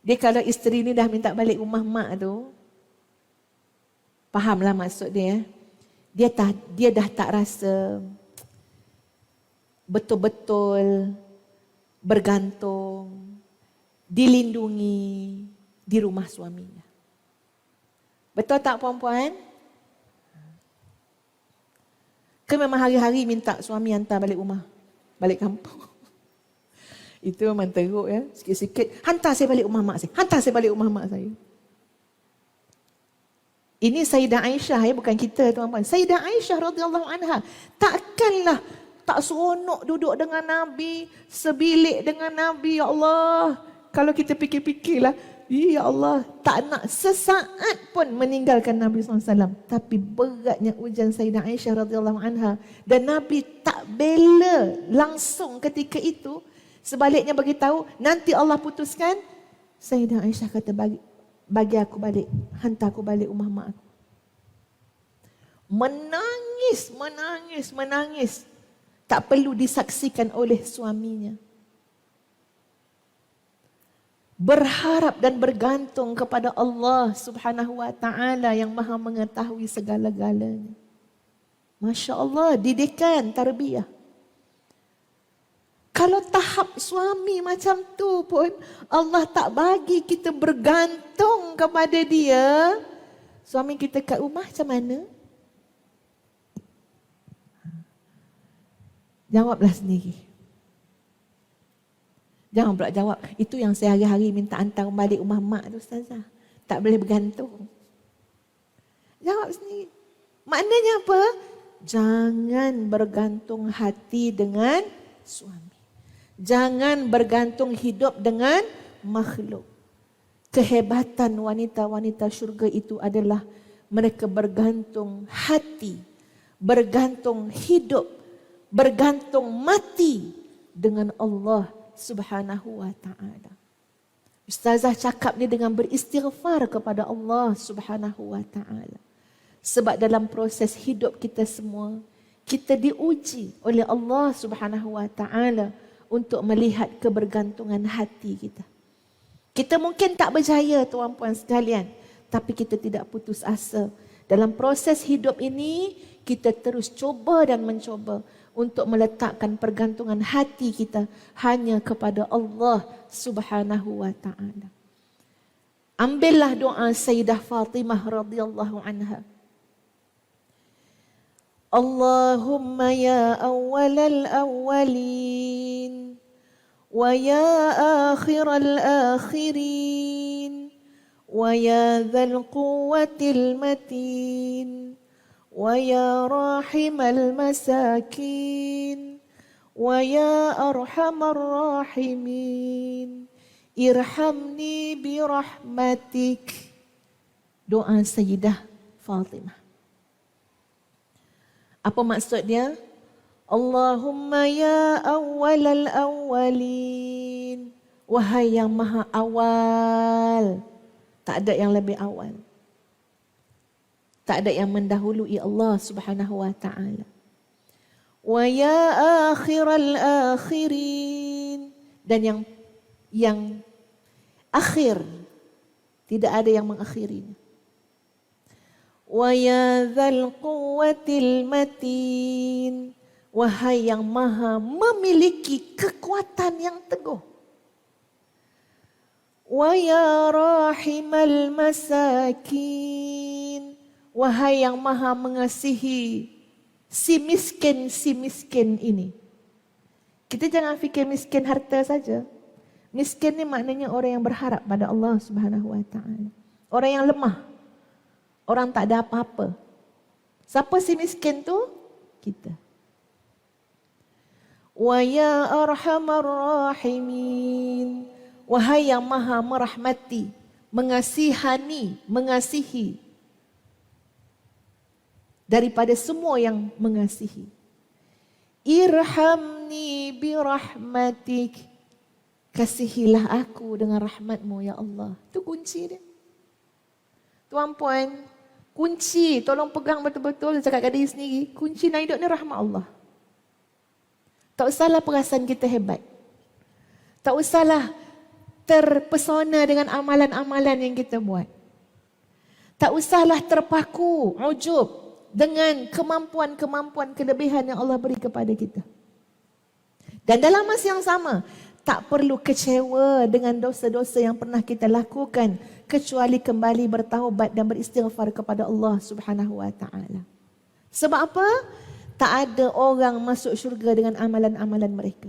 Dia kalau isteri ni dah minta balik rumah mak tu, fahamlah maksud dia. Dia dah tak rasa betul-betul bergantung, dilindungi di rumah suaminya. Betul tak puan-puan? Ke memang hari-hari minta suami hantar balik rumah, balik kampung? Itu memang teruk ya. Sikit-sikit, hantar saya balik rumah mak saya. Hantar saya balik rumah mak saya. Ini Sayyidah Aisyah ya, bukan kita tuan-tuan. Sayyidah Aisyah radhiyallahu anha. Takkanlah tak seronok duduk dengan Nabi, sebilik dengan Nabi. Ya Allah. Kalau kita fikir-fikirlah, ya Allah, tak nak sesaat pun meninggalkan Nabi SAW. Tapi beratnya ujian Sayyidah Aisyah radhiyallahu anha. Dan Nabi tak bela langsung ketika itu. Sebaliknya beritahu, nanti Allah putuskan. Sayyidah Aisyah kata, bagi aku balik, hantar aku balik rumah mak aku. Menangis. Tak perlu disaksikan oleh suaminya. Berharap dan bergantung kepada Allah Subhanahu wa taala yang Maha mengetahui segala-galanya. Masya Allah, didikan, tarbiyah. Kalau tahap suami macam tu pun Allah tak bagi kita bergantung kepada dia. Suami kita kat rumah macam mana? Jawablah sendiri. Jangan pula jawab, itu yang saya hari-hari minta hantar balik rumah mak tu Ustazah. Tak boleh bergantung. Jawab sendiri. Maknanya apa? Jangan bergantung hati dengan suami. Jangan bergantung hidup dengan makhluk. Kehebatan wanita-wanita syurga itu adalah mereka bergantung hati, bergantung hidup, bergantung mati dengan Allah Subhanahu wa taala. Ustazah cakap ni dengan beristighfar kepada Allah Subhanahu wa taala. Sebab dalam proses hidup kita semua, kita diuji oleh Allah Subhanahu wa taala untuk melihat kebergantungan hati kita. Kita mungkin tak berjaya tuan-puan sekalian, tapi kita tidak putus asa. Dalam proses hidup ini, kita terus cuba dan mencuba untuk meletakkan pergantungan hati kita hanya kepada Allah Subhanahu wa taala. Ambillah doa Sayyidah Fatimah radhiyallahu anha. Allahumma ya awwalal awwalin wa ya akhiral akhirin wa ya dzal quwwatil matin wa ya rahimal masakin wa ya arhamar rahimin irhamni bi rahmatik. Doa Sayyidah Fatimah. Apa maksud dia? Allahumma ya awwalal awwalin. Wahai yang maha awal. Tak ada yang lebih awal. Tak ada yang mendahului Allah Subhanahu wa taala. Wa ya akhiral akhirin. Dan yang akhir. Tidak ada yang mengakhirinya. Wa ya dzal quwwatil matin. Wahai yang maha memiliki kekuatan yang teguh. Wa ya rahimal masakin. Wahai yang maha mengasihi si miskin ini. Kita jangan fikir miskin harta saja. Miskin ni maknanya orang yang berharap pada Allah Subhanahu wa taala. Orang yang lemah. Orang tak ada apa-apa. Siapa si miskin tu? Kita. Wa ya arhamar rahimin. Wahai yang maha merahmati, mengasihani, mengasihi. Daripada semua yang mengasihi. Irhamni bi rahmatik. Kasihilah aku dengan rahmatmu ya Allah. Itu kunci dia. Tuan-puan, kunci, tolong pegang betul-betul, cakap kat diri sendiri. Kunci nak hidup ni rahmat Allah. Tak usahlah perasaan kita hebat. Tak usahlah terpesona dengan amalan-amalan yang kita buat. Tak usahlah terpaku, ujub dengan kemampuan-kemampuan kelebihan yang Allah beri kepada kita. Dan dalam masa yang sama, tak perlu kecewa dengan dosa-dosa yang pernah kita lakukan kecuali kembali bertaubat dan beristighfar kepada Allah Subhanahu wa taala. Sebab apa? Tak ada orang masuk syurga dengan amalan-amalan mereka.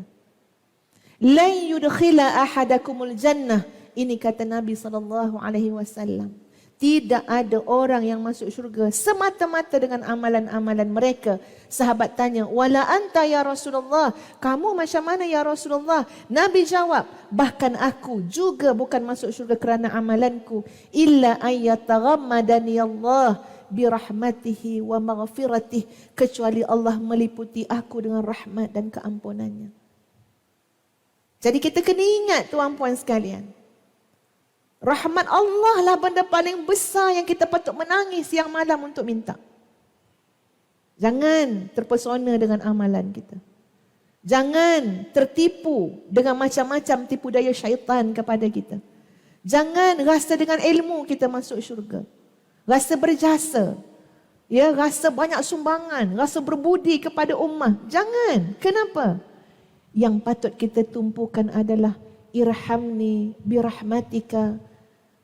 La yudkhila ahadakumul jannah. Ini kata Nabi SAW. Tidak ada orang yang masuk syurga semata-mata dengan amalan-amalan mereka. Sahabat tanya, wala anta ya Rasulullah, kamu macam mana ya Rasulullah? Nabi jawab, bahkan aku juga bukan masuk syurga kerana amalanku. Illa ayyataghammadani Allah birahmatihi wa maghfiratih. Kecuali Allah meliputi aku dengan rahmat dan keampunannya. Jadi kita kena ingat tuan-puan sekalian. Rahmat Allah lah benda paling besar yang kita patut menangis siang malam untuk minta. Jangan terpesona dengan amalan kita. Jangan tertipu dengan macam-macam tipu daya syaitan kepada kita. Jangan rasa dengan ilmu kita masuk syurga. Rasa berjasa. Ya, rasa banyak sumbangan, rasa berbudi kepada ummah. Jangan. Kenapa? Yang patut kita tumpukan adalah irhamni birahmatika.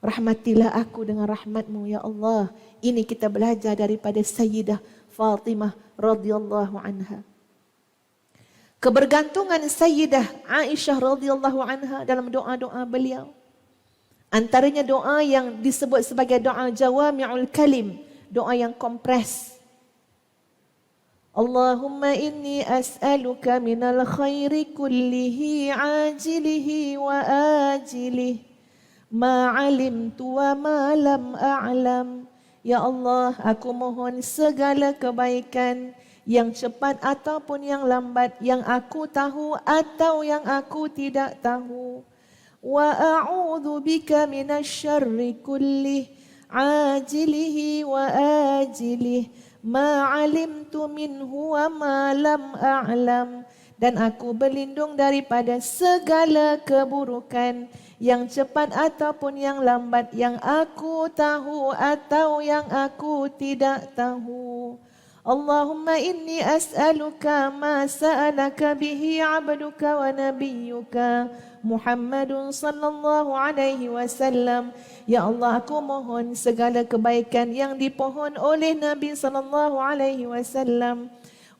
Rahmatilah aku dengan rahmatmu ya Allah. Ini kita belajar daripada Sayyidah Fatimah radhiyallahu anha. Kebergantungan Sayyidah Aisyah radhiyallahu anha dalam doa-doa beliau. Antaranya doa yang disebut sebagai doa jawami'ul kalim. Doa yang kompres. Allahumma inni as'aluka minal khairi kullihi ajilihi wa ajilihi. Ma alimtu wa ma lam a'lam. Ya Allah, aku mohon segala kebaikan yang cepat ataupun yang lambat, yang aku tahu atau yang aku tidak tahu. Wa a'udzu bika minasyarri kullih ajilihi wa ajilihi ma alimtu minhu wa ma lam a'lam. Dan aku berlindung daripada segala keburukan yang cepat ataupun yang lambat, yang aku tahu atau yang aku tidak tahu. Allahumma inni as'aluka ma sa'alaka bihi 'abduka wa nabiyyuka Muhammadun sallallahu alaihi wasallam. Ya Allah, aku mohon segala kebaikan yang dipohon oleh Nabi sallallahu alaihi wasallam.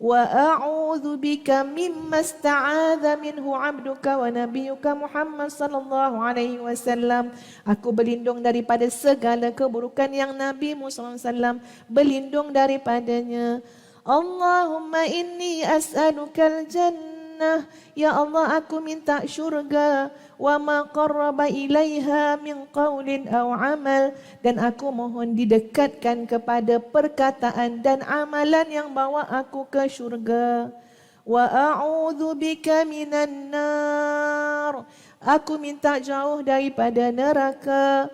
Wa a'udzu bika mimma ista'adza minhu 'abduka wa nabiyyuka Muhammad sallallahu alaihi wasallam. Aku berlindung daripada segala keburukan yang Nabi Muhammad sallallahu alaihi wasallam berlindung daripadanya. Allahumma inni as'alukal jannah. Ya Allah, aku minta syurga. Wa ma qarraba ilaiha min qaulin aw amal. Dan aku mohon didekatkan kepada perkataan dan amalan yang bawa aku ke syurga. Wa a'udzu bika minan nar. Aku minta jauh daripada neraka.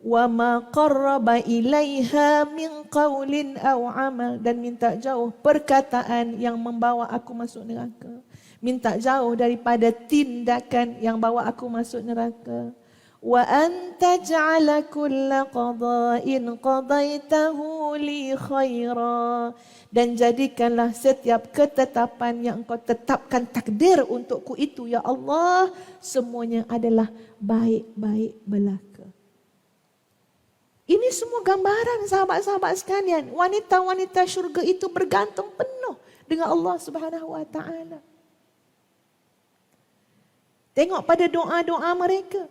Wa ma qarraba ilaiha min qaulin aw amal. Dan minta jauh perkataan yang membawa aku masuk neraka. Minta jauh daripada tindakan yang bawa aku masuk neraka. Wa anta ja'ala kulla qada'in qadaitahu li khaira. Dan jadikanlah setiap ketetapan yang engkau tetapkan takdir untukku itu, ya Allah, semuanya adalah baik-baik belaka. Ini semua gambaran sahabat-sahabat sekalian. Wanita-wanita syurga itu bergantung penuh dengan Allah Subhanahu wa taala. Tengok pada doa-doa mereka.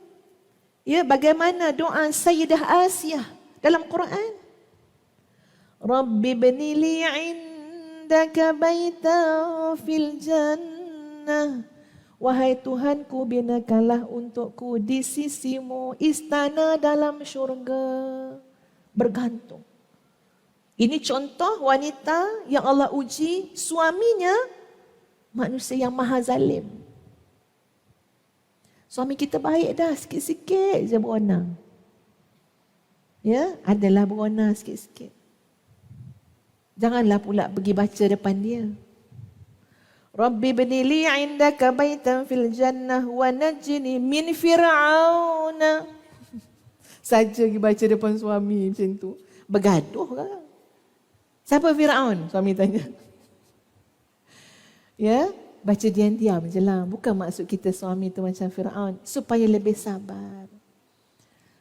Ya, bagaimana doa Sayyidah Asiyah dalam Quran. Rabbi bni li 'indaka baitan fil jannah. Wahai Tuhanku, binakanlah untukku di sisimu istana dalam syurga. Bergantung. Ini contoh wanita yang Allah uji suaminya manusia yang maha zalim. Suami kita baik dah, sikit-sikit je beronang. Ya, adalah beronang sikit-sikit. Janganlah pula pergi baca depan dia. Rabbi bnili 'indaka baitan fil jannah wa najjini min fir'aun. Saja pergi baca depan suami macam tu. Bergaduh kan? Siapa Firaun? Suami tanya. Ya, baca diam-diam je lah. Bukan maksud kita suami tu macam Firaun. Supaya lebih sabar.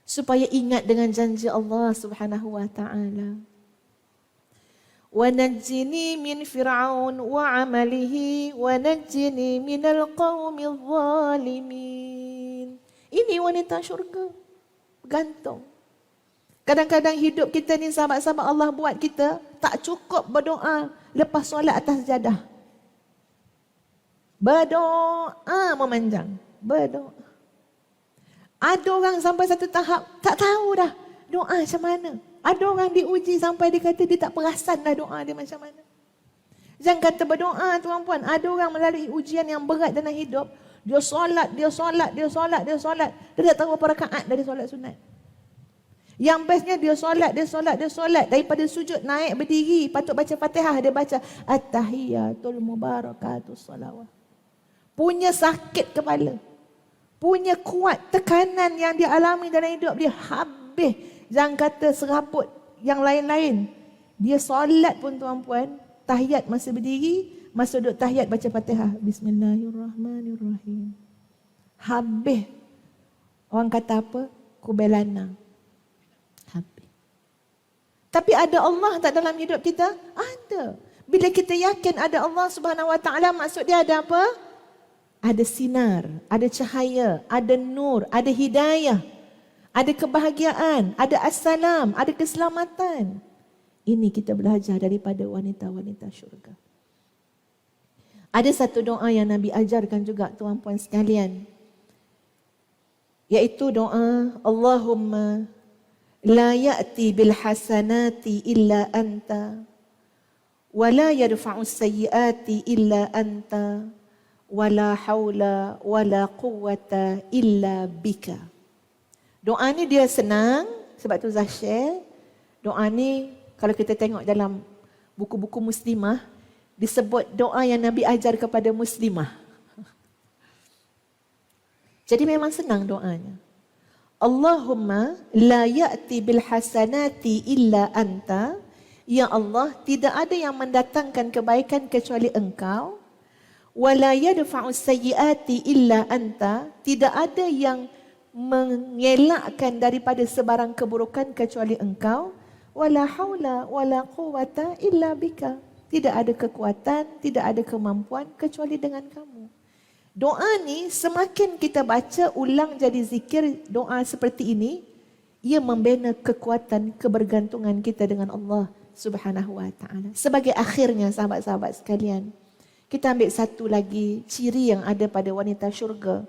Supaya ingat dengan janji Allah Subhanahu wa ta'ala. وَنَجِّنِي مِنْ فِرْعَوْنَ وَعَمَلِهِ وَنَجِّنِي مِنَ الْقَوْمِ الظَّالِمِينَ. Ini wanita syurga. Gantung. Kadang-kadang hidup kita ni sahabat-sahabat Allah buat kita tak cukup berdoa lepas solat atas jadah. Berdoa memanjang. Berdoa. Ada orang sampai satu tahap tak tahu dah doa macam mana. Ada orang diuji sampai dia kata dia tak perasan dah doa dia macam mana. Jangan kata berdoa tuan-puan. Ada orang melalui ujian yang berat dalam hidup. Dia solat. Dia tak tahu berapa rakaat dari solat sunat. Yang bestnya dia solat. Daripada sujud naik berdiri. Patut baca Fatihah. Dia baca At-tahiyyatul mubarakatus salawat. Punya sakit kepala. Punya kuat tekanan yang dia alami dalam hidup dia habis. Jangan kata serabut yang lain-lain. Dia solat pun tuan-puan, tahiyat masa berdiri, masa duduk tahiyat baca Fatihah. Bismillahirrahmanirrahim. Habis. Orang kata apa? Kubelana. Habis. Tapi ada Allah tak dalam hidup kita? Ada. Bila kita yakin ada Allah Subhanahu wa ta'ala, maksud dia ada apa? Ada sinar, ada cahaya, ada nur, ada hidayah. Ada kebahagiaan, ada assalam, ada keselamatan. Ini kita belajar daripada wanita-wanita syurga. Ada satu doa yang Nabi ajarkan juga tuan-puan sekalian. Iaitu doa Allahumma la ya'ti bil hasanati illa anta wa la yadfa'u sayyiati illa anta wa la hawla wa la quwwata illa bika. Doa ni dia senang, sebab tu Zah share. Doa ni kalau kita tengok dalam buku-buku muslimah, disebut doa yang Nabi ajar kepada muslimah. Jadi memang senang doanya. Allahumma la ya'ti bil hasanati illa anta. Ya Allah, tidak ada yang mendatangkan kebaikan kecuali Engkau. Wa la yadfa'u sayyiati illa anta. Tidak ada yang mengelakkan daripada sebarang keburukan kecuali Engkau. Wala haula wala quwwata illa bika. Tidak ada kekuatan, tidak ada kemampuan kecuali dengan kamu. Doa ni semakin kita baca ulang jadi zikir doa seperti ini, ia membina kekuatan kebergantungan kita dengan Allah Subhanahu wa ta'ala. Sebagai akhirnya sahabat-sahabat sekalian, kita ambil satu lagi ciri yang ada pada wanita syurga,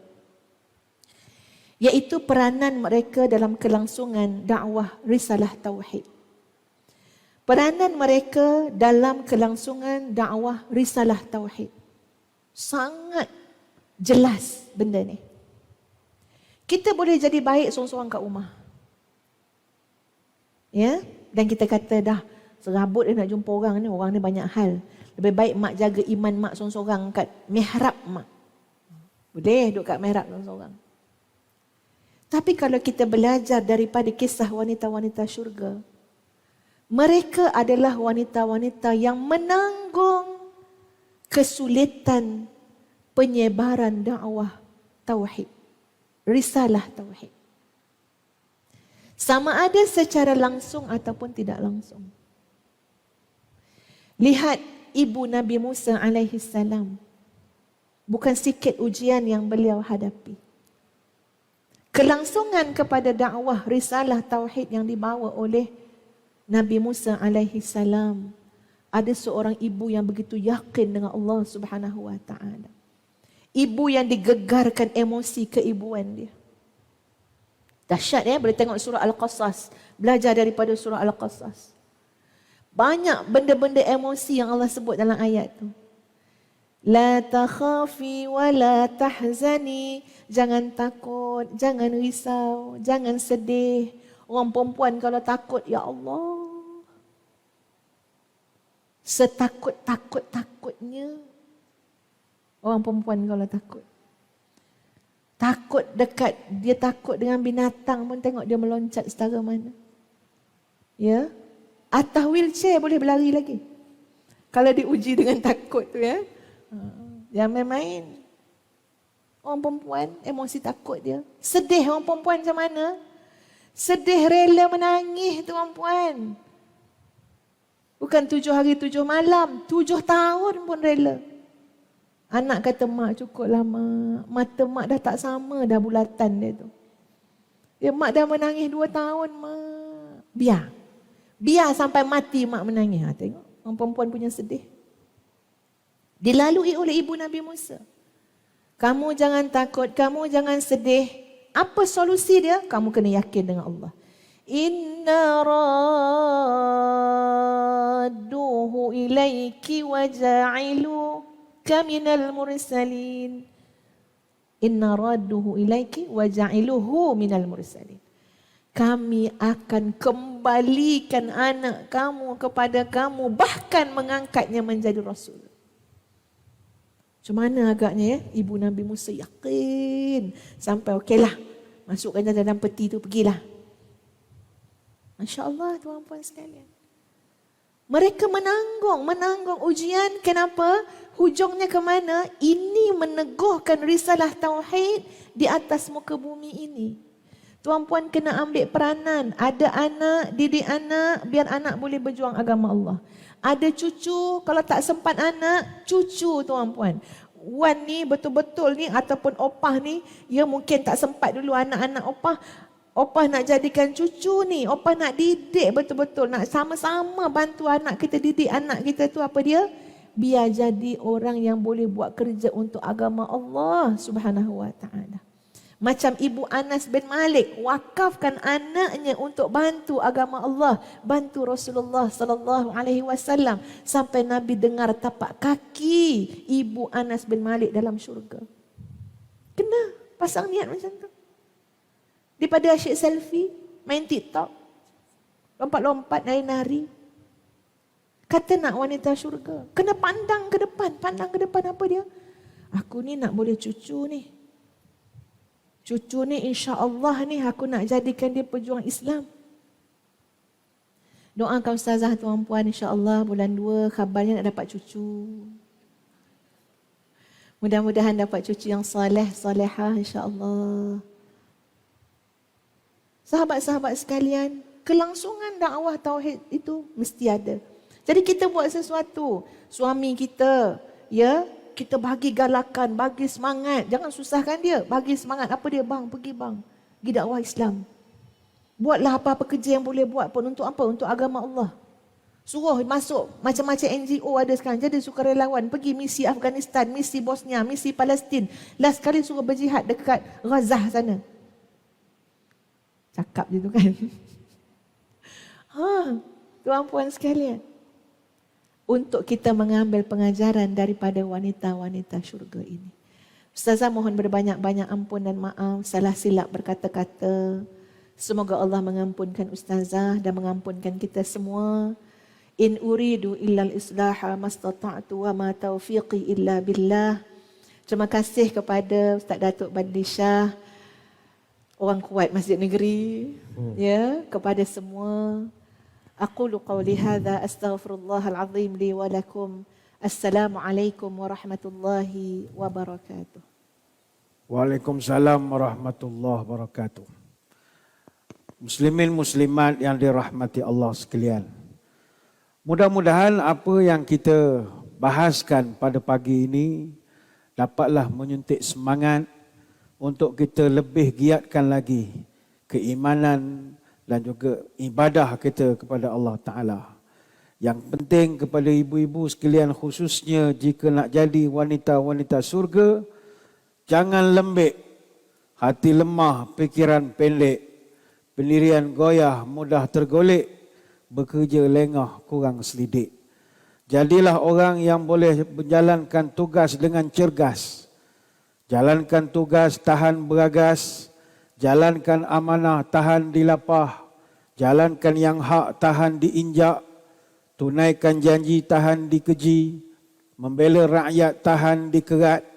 iaitu peranan mereka dalam kelangsungan dakwah risalah tauhid. Peranan mereka dalam kelangsungan dakwah risalah tauhid. Sangat jelas benda ni. Kita boleh jadi baik seorang-seorang kat rumah. Ya, dan kita kata dah serabut dia nak jumpa orang ni banyak hal. Lebih baik mak jaga iman mak seorang-seorang kat mihrab mak. Boleh duduk kat mihrab seorang-seorang. Tapi kalau kita belajar daripada kisah wanita-wanita syurga, mereka adalah wanita-wanita yang menanggung kesulitan penyebaran dakwah tauhid, risalah tauhid. Sama ada secara langsung ataupun tidak langsung. Lihat ibu Nabi Musa alaihi salam. Bukan sikit ujian yang beliau hadapi. Kelangsungan kepada dakwah risalah tauhid yang dibawa oleh Nabi Musa alaihi salam. Ada seorang ibu yang begitu yakin dengan Allah Subhanahu wa ta'ala. Ibu yang digegarkan emosi keibuan dia. Dahsyat ya, boleh tengok surah Al-Qasas. Belajar daripada surah Al-Qasas. Banyak benda-benda emosi yang Allah sebut dalam ayat tu. La takhafi wa la tahzani. Jangan takut, jangan risau, jangan sedih. Orang perempuan kalau takut, ya Allah. Setakut-takut-takutnya. Orang perempuan kalau takut. Takut dekat, dia takut dengan binatang pun tengok dia meloncat setara mana. Ya. Atas wheelchair boleh berlari lagi. Kalau diuji dengan takut tu ya. Jangan main-main. Orang perempuan, emosi takut dia. Sedih orang perempuan macam mana? Sedih rela menangis tu orang perempuan. Bukan 7 hari 7 malam, 7 tahun pun rela. Anak kata, mak cukup lama. Mata mak dah tak sama dah bulatan dia tu. Ya, mak dah menangis 2 tahun, mak. Biar. Biar sampai mati mak menangis. Ha, tengok, orang perempuan punya sedih. Dilalui oleh ibu Nabi Musa. Kamu jangan takut, kamu jangan sedih. Apa solusi dia? Kamu kena yakin dengan Allah. Inna radduhu ilaiki wa ja'iluka minal mursalin. Inna radduhu ilaiki wa ja'iluhu minal mursalin. Kami akan kembalikan anak kamu kepada kamu, bahkan mengangkatnya menjadi rasul. Macam mana agaknya ya? Ibu Nabi Musa yakin. Sampai okeylah, masukkan dalam peti tu, pergilah. Masya Allah tuan-puan sekalian. Mereka menanggung ujian. Kenapa? Hujungnya ke mana? Ini meneguhkan risalah tauhid di atas muka bumi ini. Tuan-puan kena ambil peranan. Ada anak, didik anak, biar anak boleh berjuang agama Allah. Ada cucu, kalau tak sempat anak, cucu tuan-puan. Wan ni betul-betul ni ataupun opah ni, ya mungkin tak sempat dulu anak-anak opah. Opah nak jadikan cucu ni, opah nak didik betul-betul, nak sama-sama bantu anak kita, didik anak kita tu apa dia? Biar jadi orang yang boleh buat kerja untuk agama Allah Subhanahu wa taala. Macam Ibu Anas bin Malik wakafkan anaknya untuk bantu agama Allah, bantu Rasulullah sallallahu alaihi wasallam sampai Nabi dengar tapak kaki Ibu Anas bin Malik dalam syurga. Kena pasang niat macam tu. Daripada asyik selfie, main TikTok, lompat-lompat, nari-nari. Kata nak wanita syurga. Kena pandang ke depan. Pandang ke depan apa dia? Aku ni nak boleh cucu ni. Cucu ni insya-Allah ni aku nak jadikan dia pejuang Islam. Doakan ustazah tuan-puan insya-Allah bulan 2 khabarnya nak dapat cucu. Mudah-mudahan dapat cucu yang soleh, solehah insya-Allah. Sahabat-sahabat sekalian, kelangsungan dakwah tauhid itu mesti ada. Jadi kita buat sesuatu. Suami kita, ya, kita bagi galakan, bagi semangat. Jangan susahkan dia, bagi semangat. Apa dia? Bang, pergi bang. Pergi dakwah Islam. Buatlah apa-apa kerja yang boleh buat pun untuk apa? Untuk agama Allah. Suruh masuk macam-macam NGO ada sekarang. Jadi sukarelawan, pergi misi Afghanistan, misi Bosnia, misi Palestin. Last kali suruh berjihad dekat Gaza sana. Cakap je tu kan. Tuan-puan sekalian. Untuk kita mengambil pengajaran daripada wanita-wanita syurga ini. Ustazah mohon berbanyak-banyak ampun dan maaf. Salah silap berkata-kata. Semoga Allah mengampunkan Ustazah dan mengampunkan kita semua. In uridu illal islaha mastata'tu wa ma taufiqi illa billah. Terima kasih kepada Ustaz Datuk Badli Shah. Orang kuat Masjid Negeri, ya, kepada semua. Aqulu qawli hadza astaghfirullahal azim li wa lakum. Assalamualaikum warahmatullahi wabarakatuh. Waalaikumsalam warahmatullahi wabarakatuh. Muslimin muslimat yang dirahmati Allah sekalian. Mudah-mudahan apa yang kita bahaskan pada pagi ini dapatlah menyuntik semangat untuk kita lebih giatkan lagi keimanan dan juga ibadah kita kepada Allah Ta'ala. Yang penting kepada ibu-ibu sekalian khususnya jika nak jadi wanita-wanita surga, jangan lembek, hati lemah, fikiran pendek, pendirian goyah, mudah tergolek, bekerja lengah, kurang selidik. Jadilah orang yang boleh menjalankan tugas dengan cergas. Jalankan tugas, tahan beragas. Jalankan amanah, tahan dilapah. Jalankan yang hak, tahan diinjak. Tunaikan janji, tahan dikeji. membela rakyat tahan dikerat,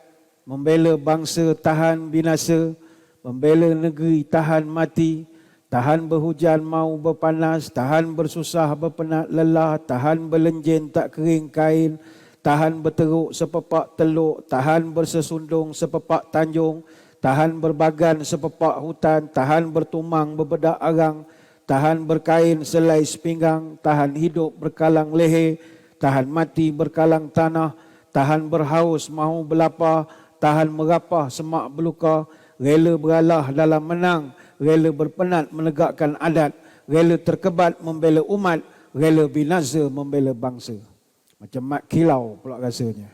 membela bangsa tahan binasa, membela negeri tahan mati, tahan berhujan mau berpanas, tahan bersusah berpenat lelah, tahan berlenjen tak kering kain, tahan berteruk sepepak teluk, tahan bersesundung sepepak tanjung, tahan berbagan sepepak hutan, tahan bertumang berbedak arang, tahan berkain selai sepinggang, tahan hidup berkalang leher, tahan mati berkalang tanah, tahan berhaus mahu berlapar, tahan merapah semak berluka, rela beralah dalam menang, rela berpenat menegakkan adat, rela terkebat membela umat, rela binasa membela bangsa. Macam mat kilau pula rasanya.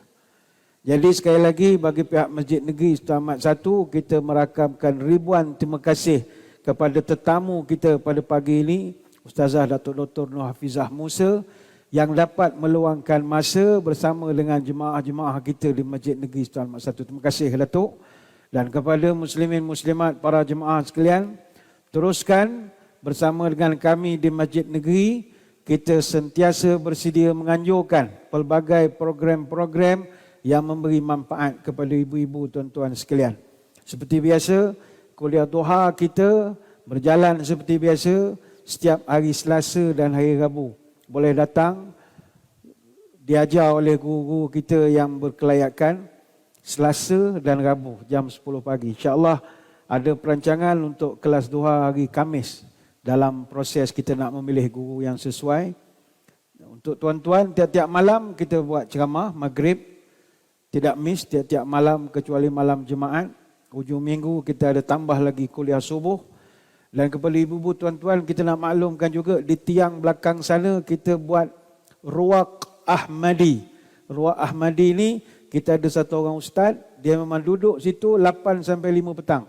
Jadi sekali lagi bagi pihak Masjid Negeri Sultan Ahmad I, kita merakamkan ribuan terima kasih kepada tetamu kita pada pagi ini, Ustazah Datuk Dr. Nur Hafizah Musa, yang dapat meluangkan masa bersama dengan jemaah-jemaah kita di Masjid Negeri Sultan Ahmad I. Terima kasih Datuk. Dan kepada muslimin muslimat para jemaah sekalian, teruskan bersama dengan kami di Masjid Negeri. Kita sentiasa bersedia menganjurkan pelbagai program-program yang memberi manfaat kepada ibu-ibu, tuan-tuan sekalian. Seperti biasa, kuliah duha kita berjalan seperti biasa setiap hari Selasa dan hari Rabu. Boleh datang, diajar oleh guru-guru kita yang berkelayakan Selasa dan Rabu jam 10 pagi. InsyaAllah ada perancangan untuk kelas duha hari Khamis dalam proses kita nak memilih guru yang sesuai. Untuk tuan-tuan, tiap-tiap malam kita buat ceramah maghrib. Tidak miss tiap-tiap malam kecuali malam Jumaat. Hujung minggu kita ada tambah lagi kuliah subuh. Dan kepada ibu-ibu tuan-tuan, kita nak maklumkan juga di tiang belakang sana kita buat Ruwaq Ahmadi. Ruwaq Ahmadi ni kita ada satu orang ustaz, dia memang duduk situ 8 sampai 5 petang.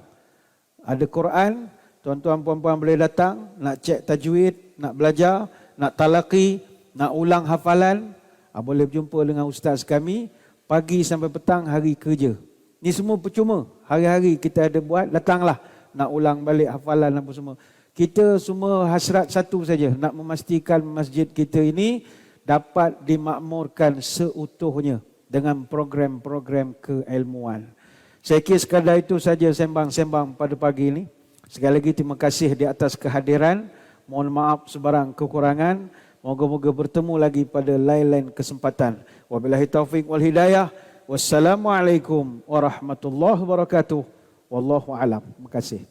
Ada Quran, tuan-tuan puan-puan boleh datang, nak cek tajwid, nak belajar, nak talaqi, nak ulang hafalan, boleh berjumpa dengan ustaz kami pagi sampai petang hari kerja. Ni semua percuma. Hari-hari kita ada buat, datanglah nak ulang balik hafalan apa semua. Kita semua hasrat satu saja, nak memastikan masjid kita ini dapat dimakmurkan seutuhnya dengan program-program keilmuan. Saya kira sekadar itu saja sembang-sembang pada pagi ini. Sekali lagi terima kasih di atas kehadiran. Mohon maaf sebarang kekurangan. Moga-moga bertemu lagi pada lain-lain kesempatan. Wabillahi taufiq wal hidayah. Wassalamualaikum warahmatullahi wabarakatuh. Wallahu a'lam. Terima kasih.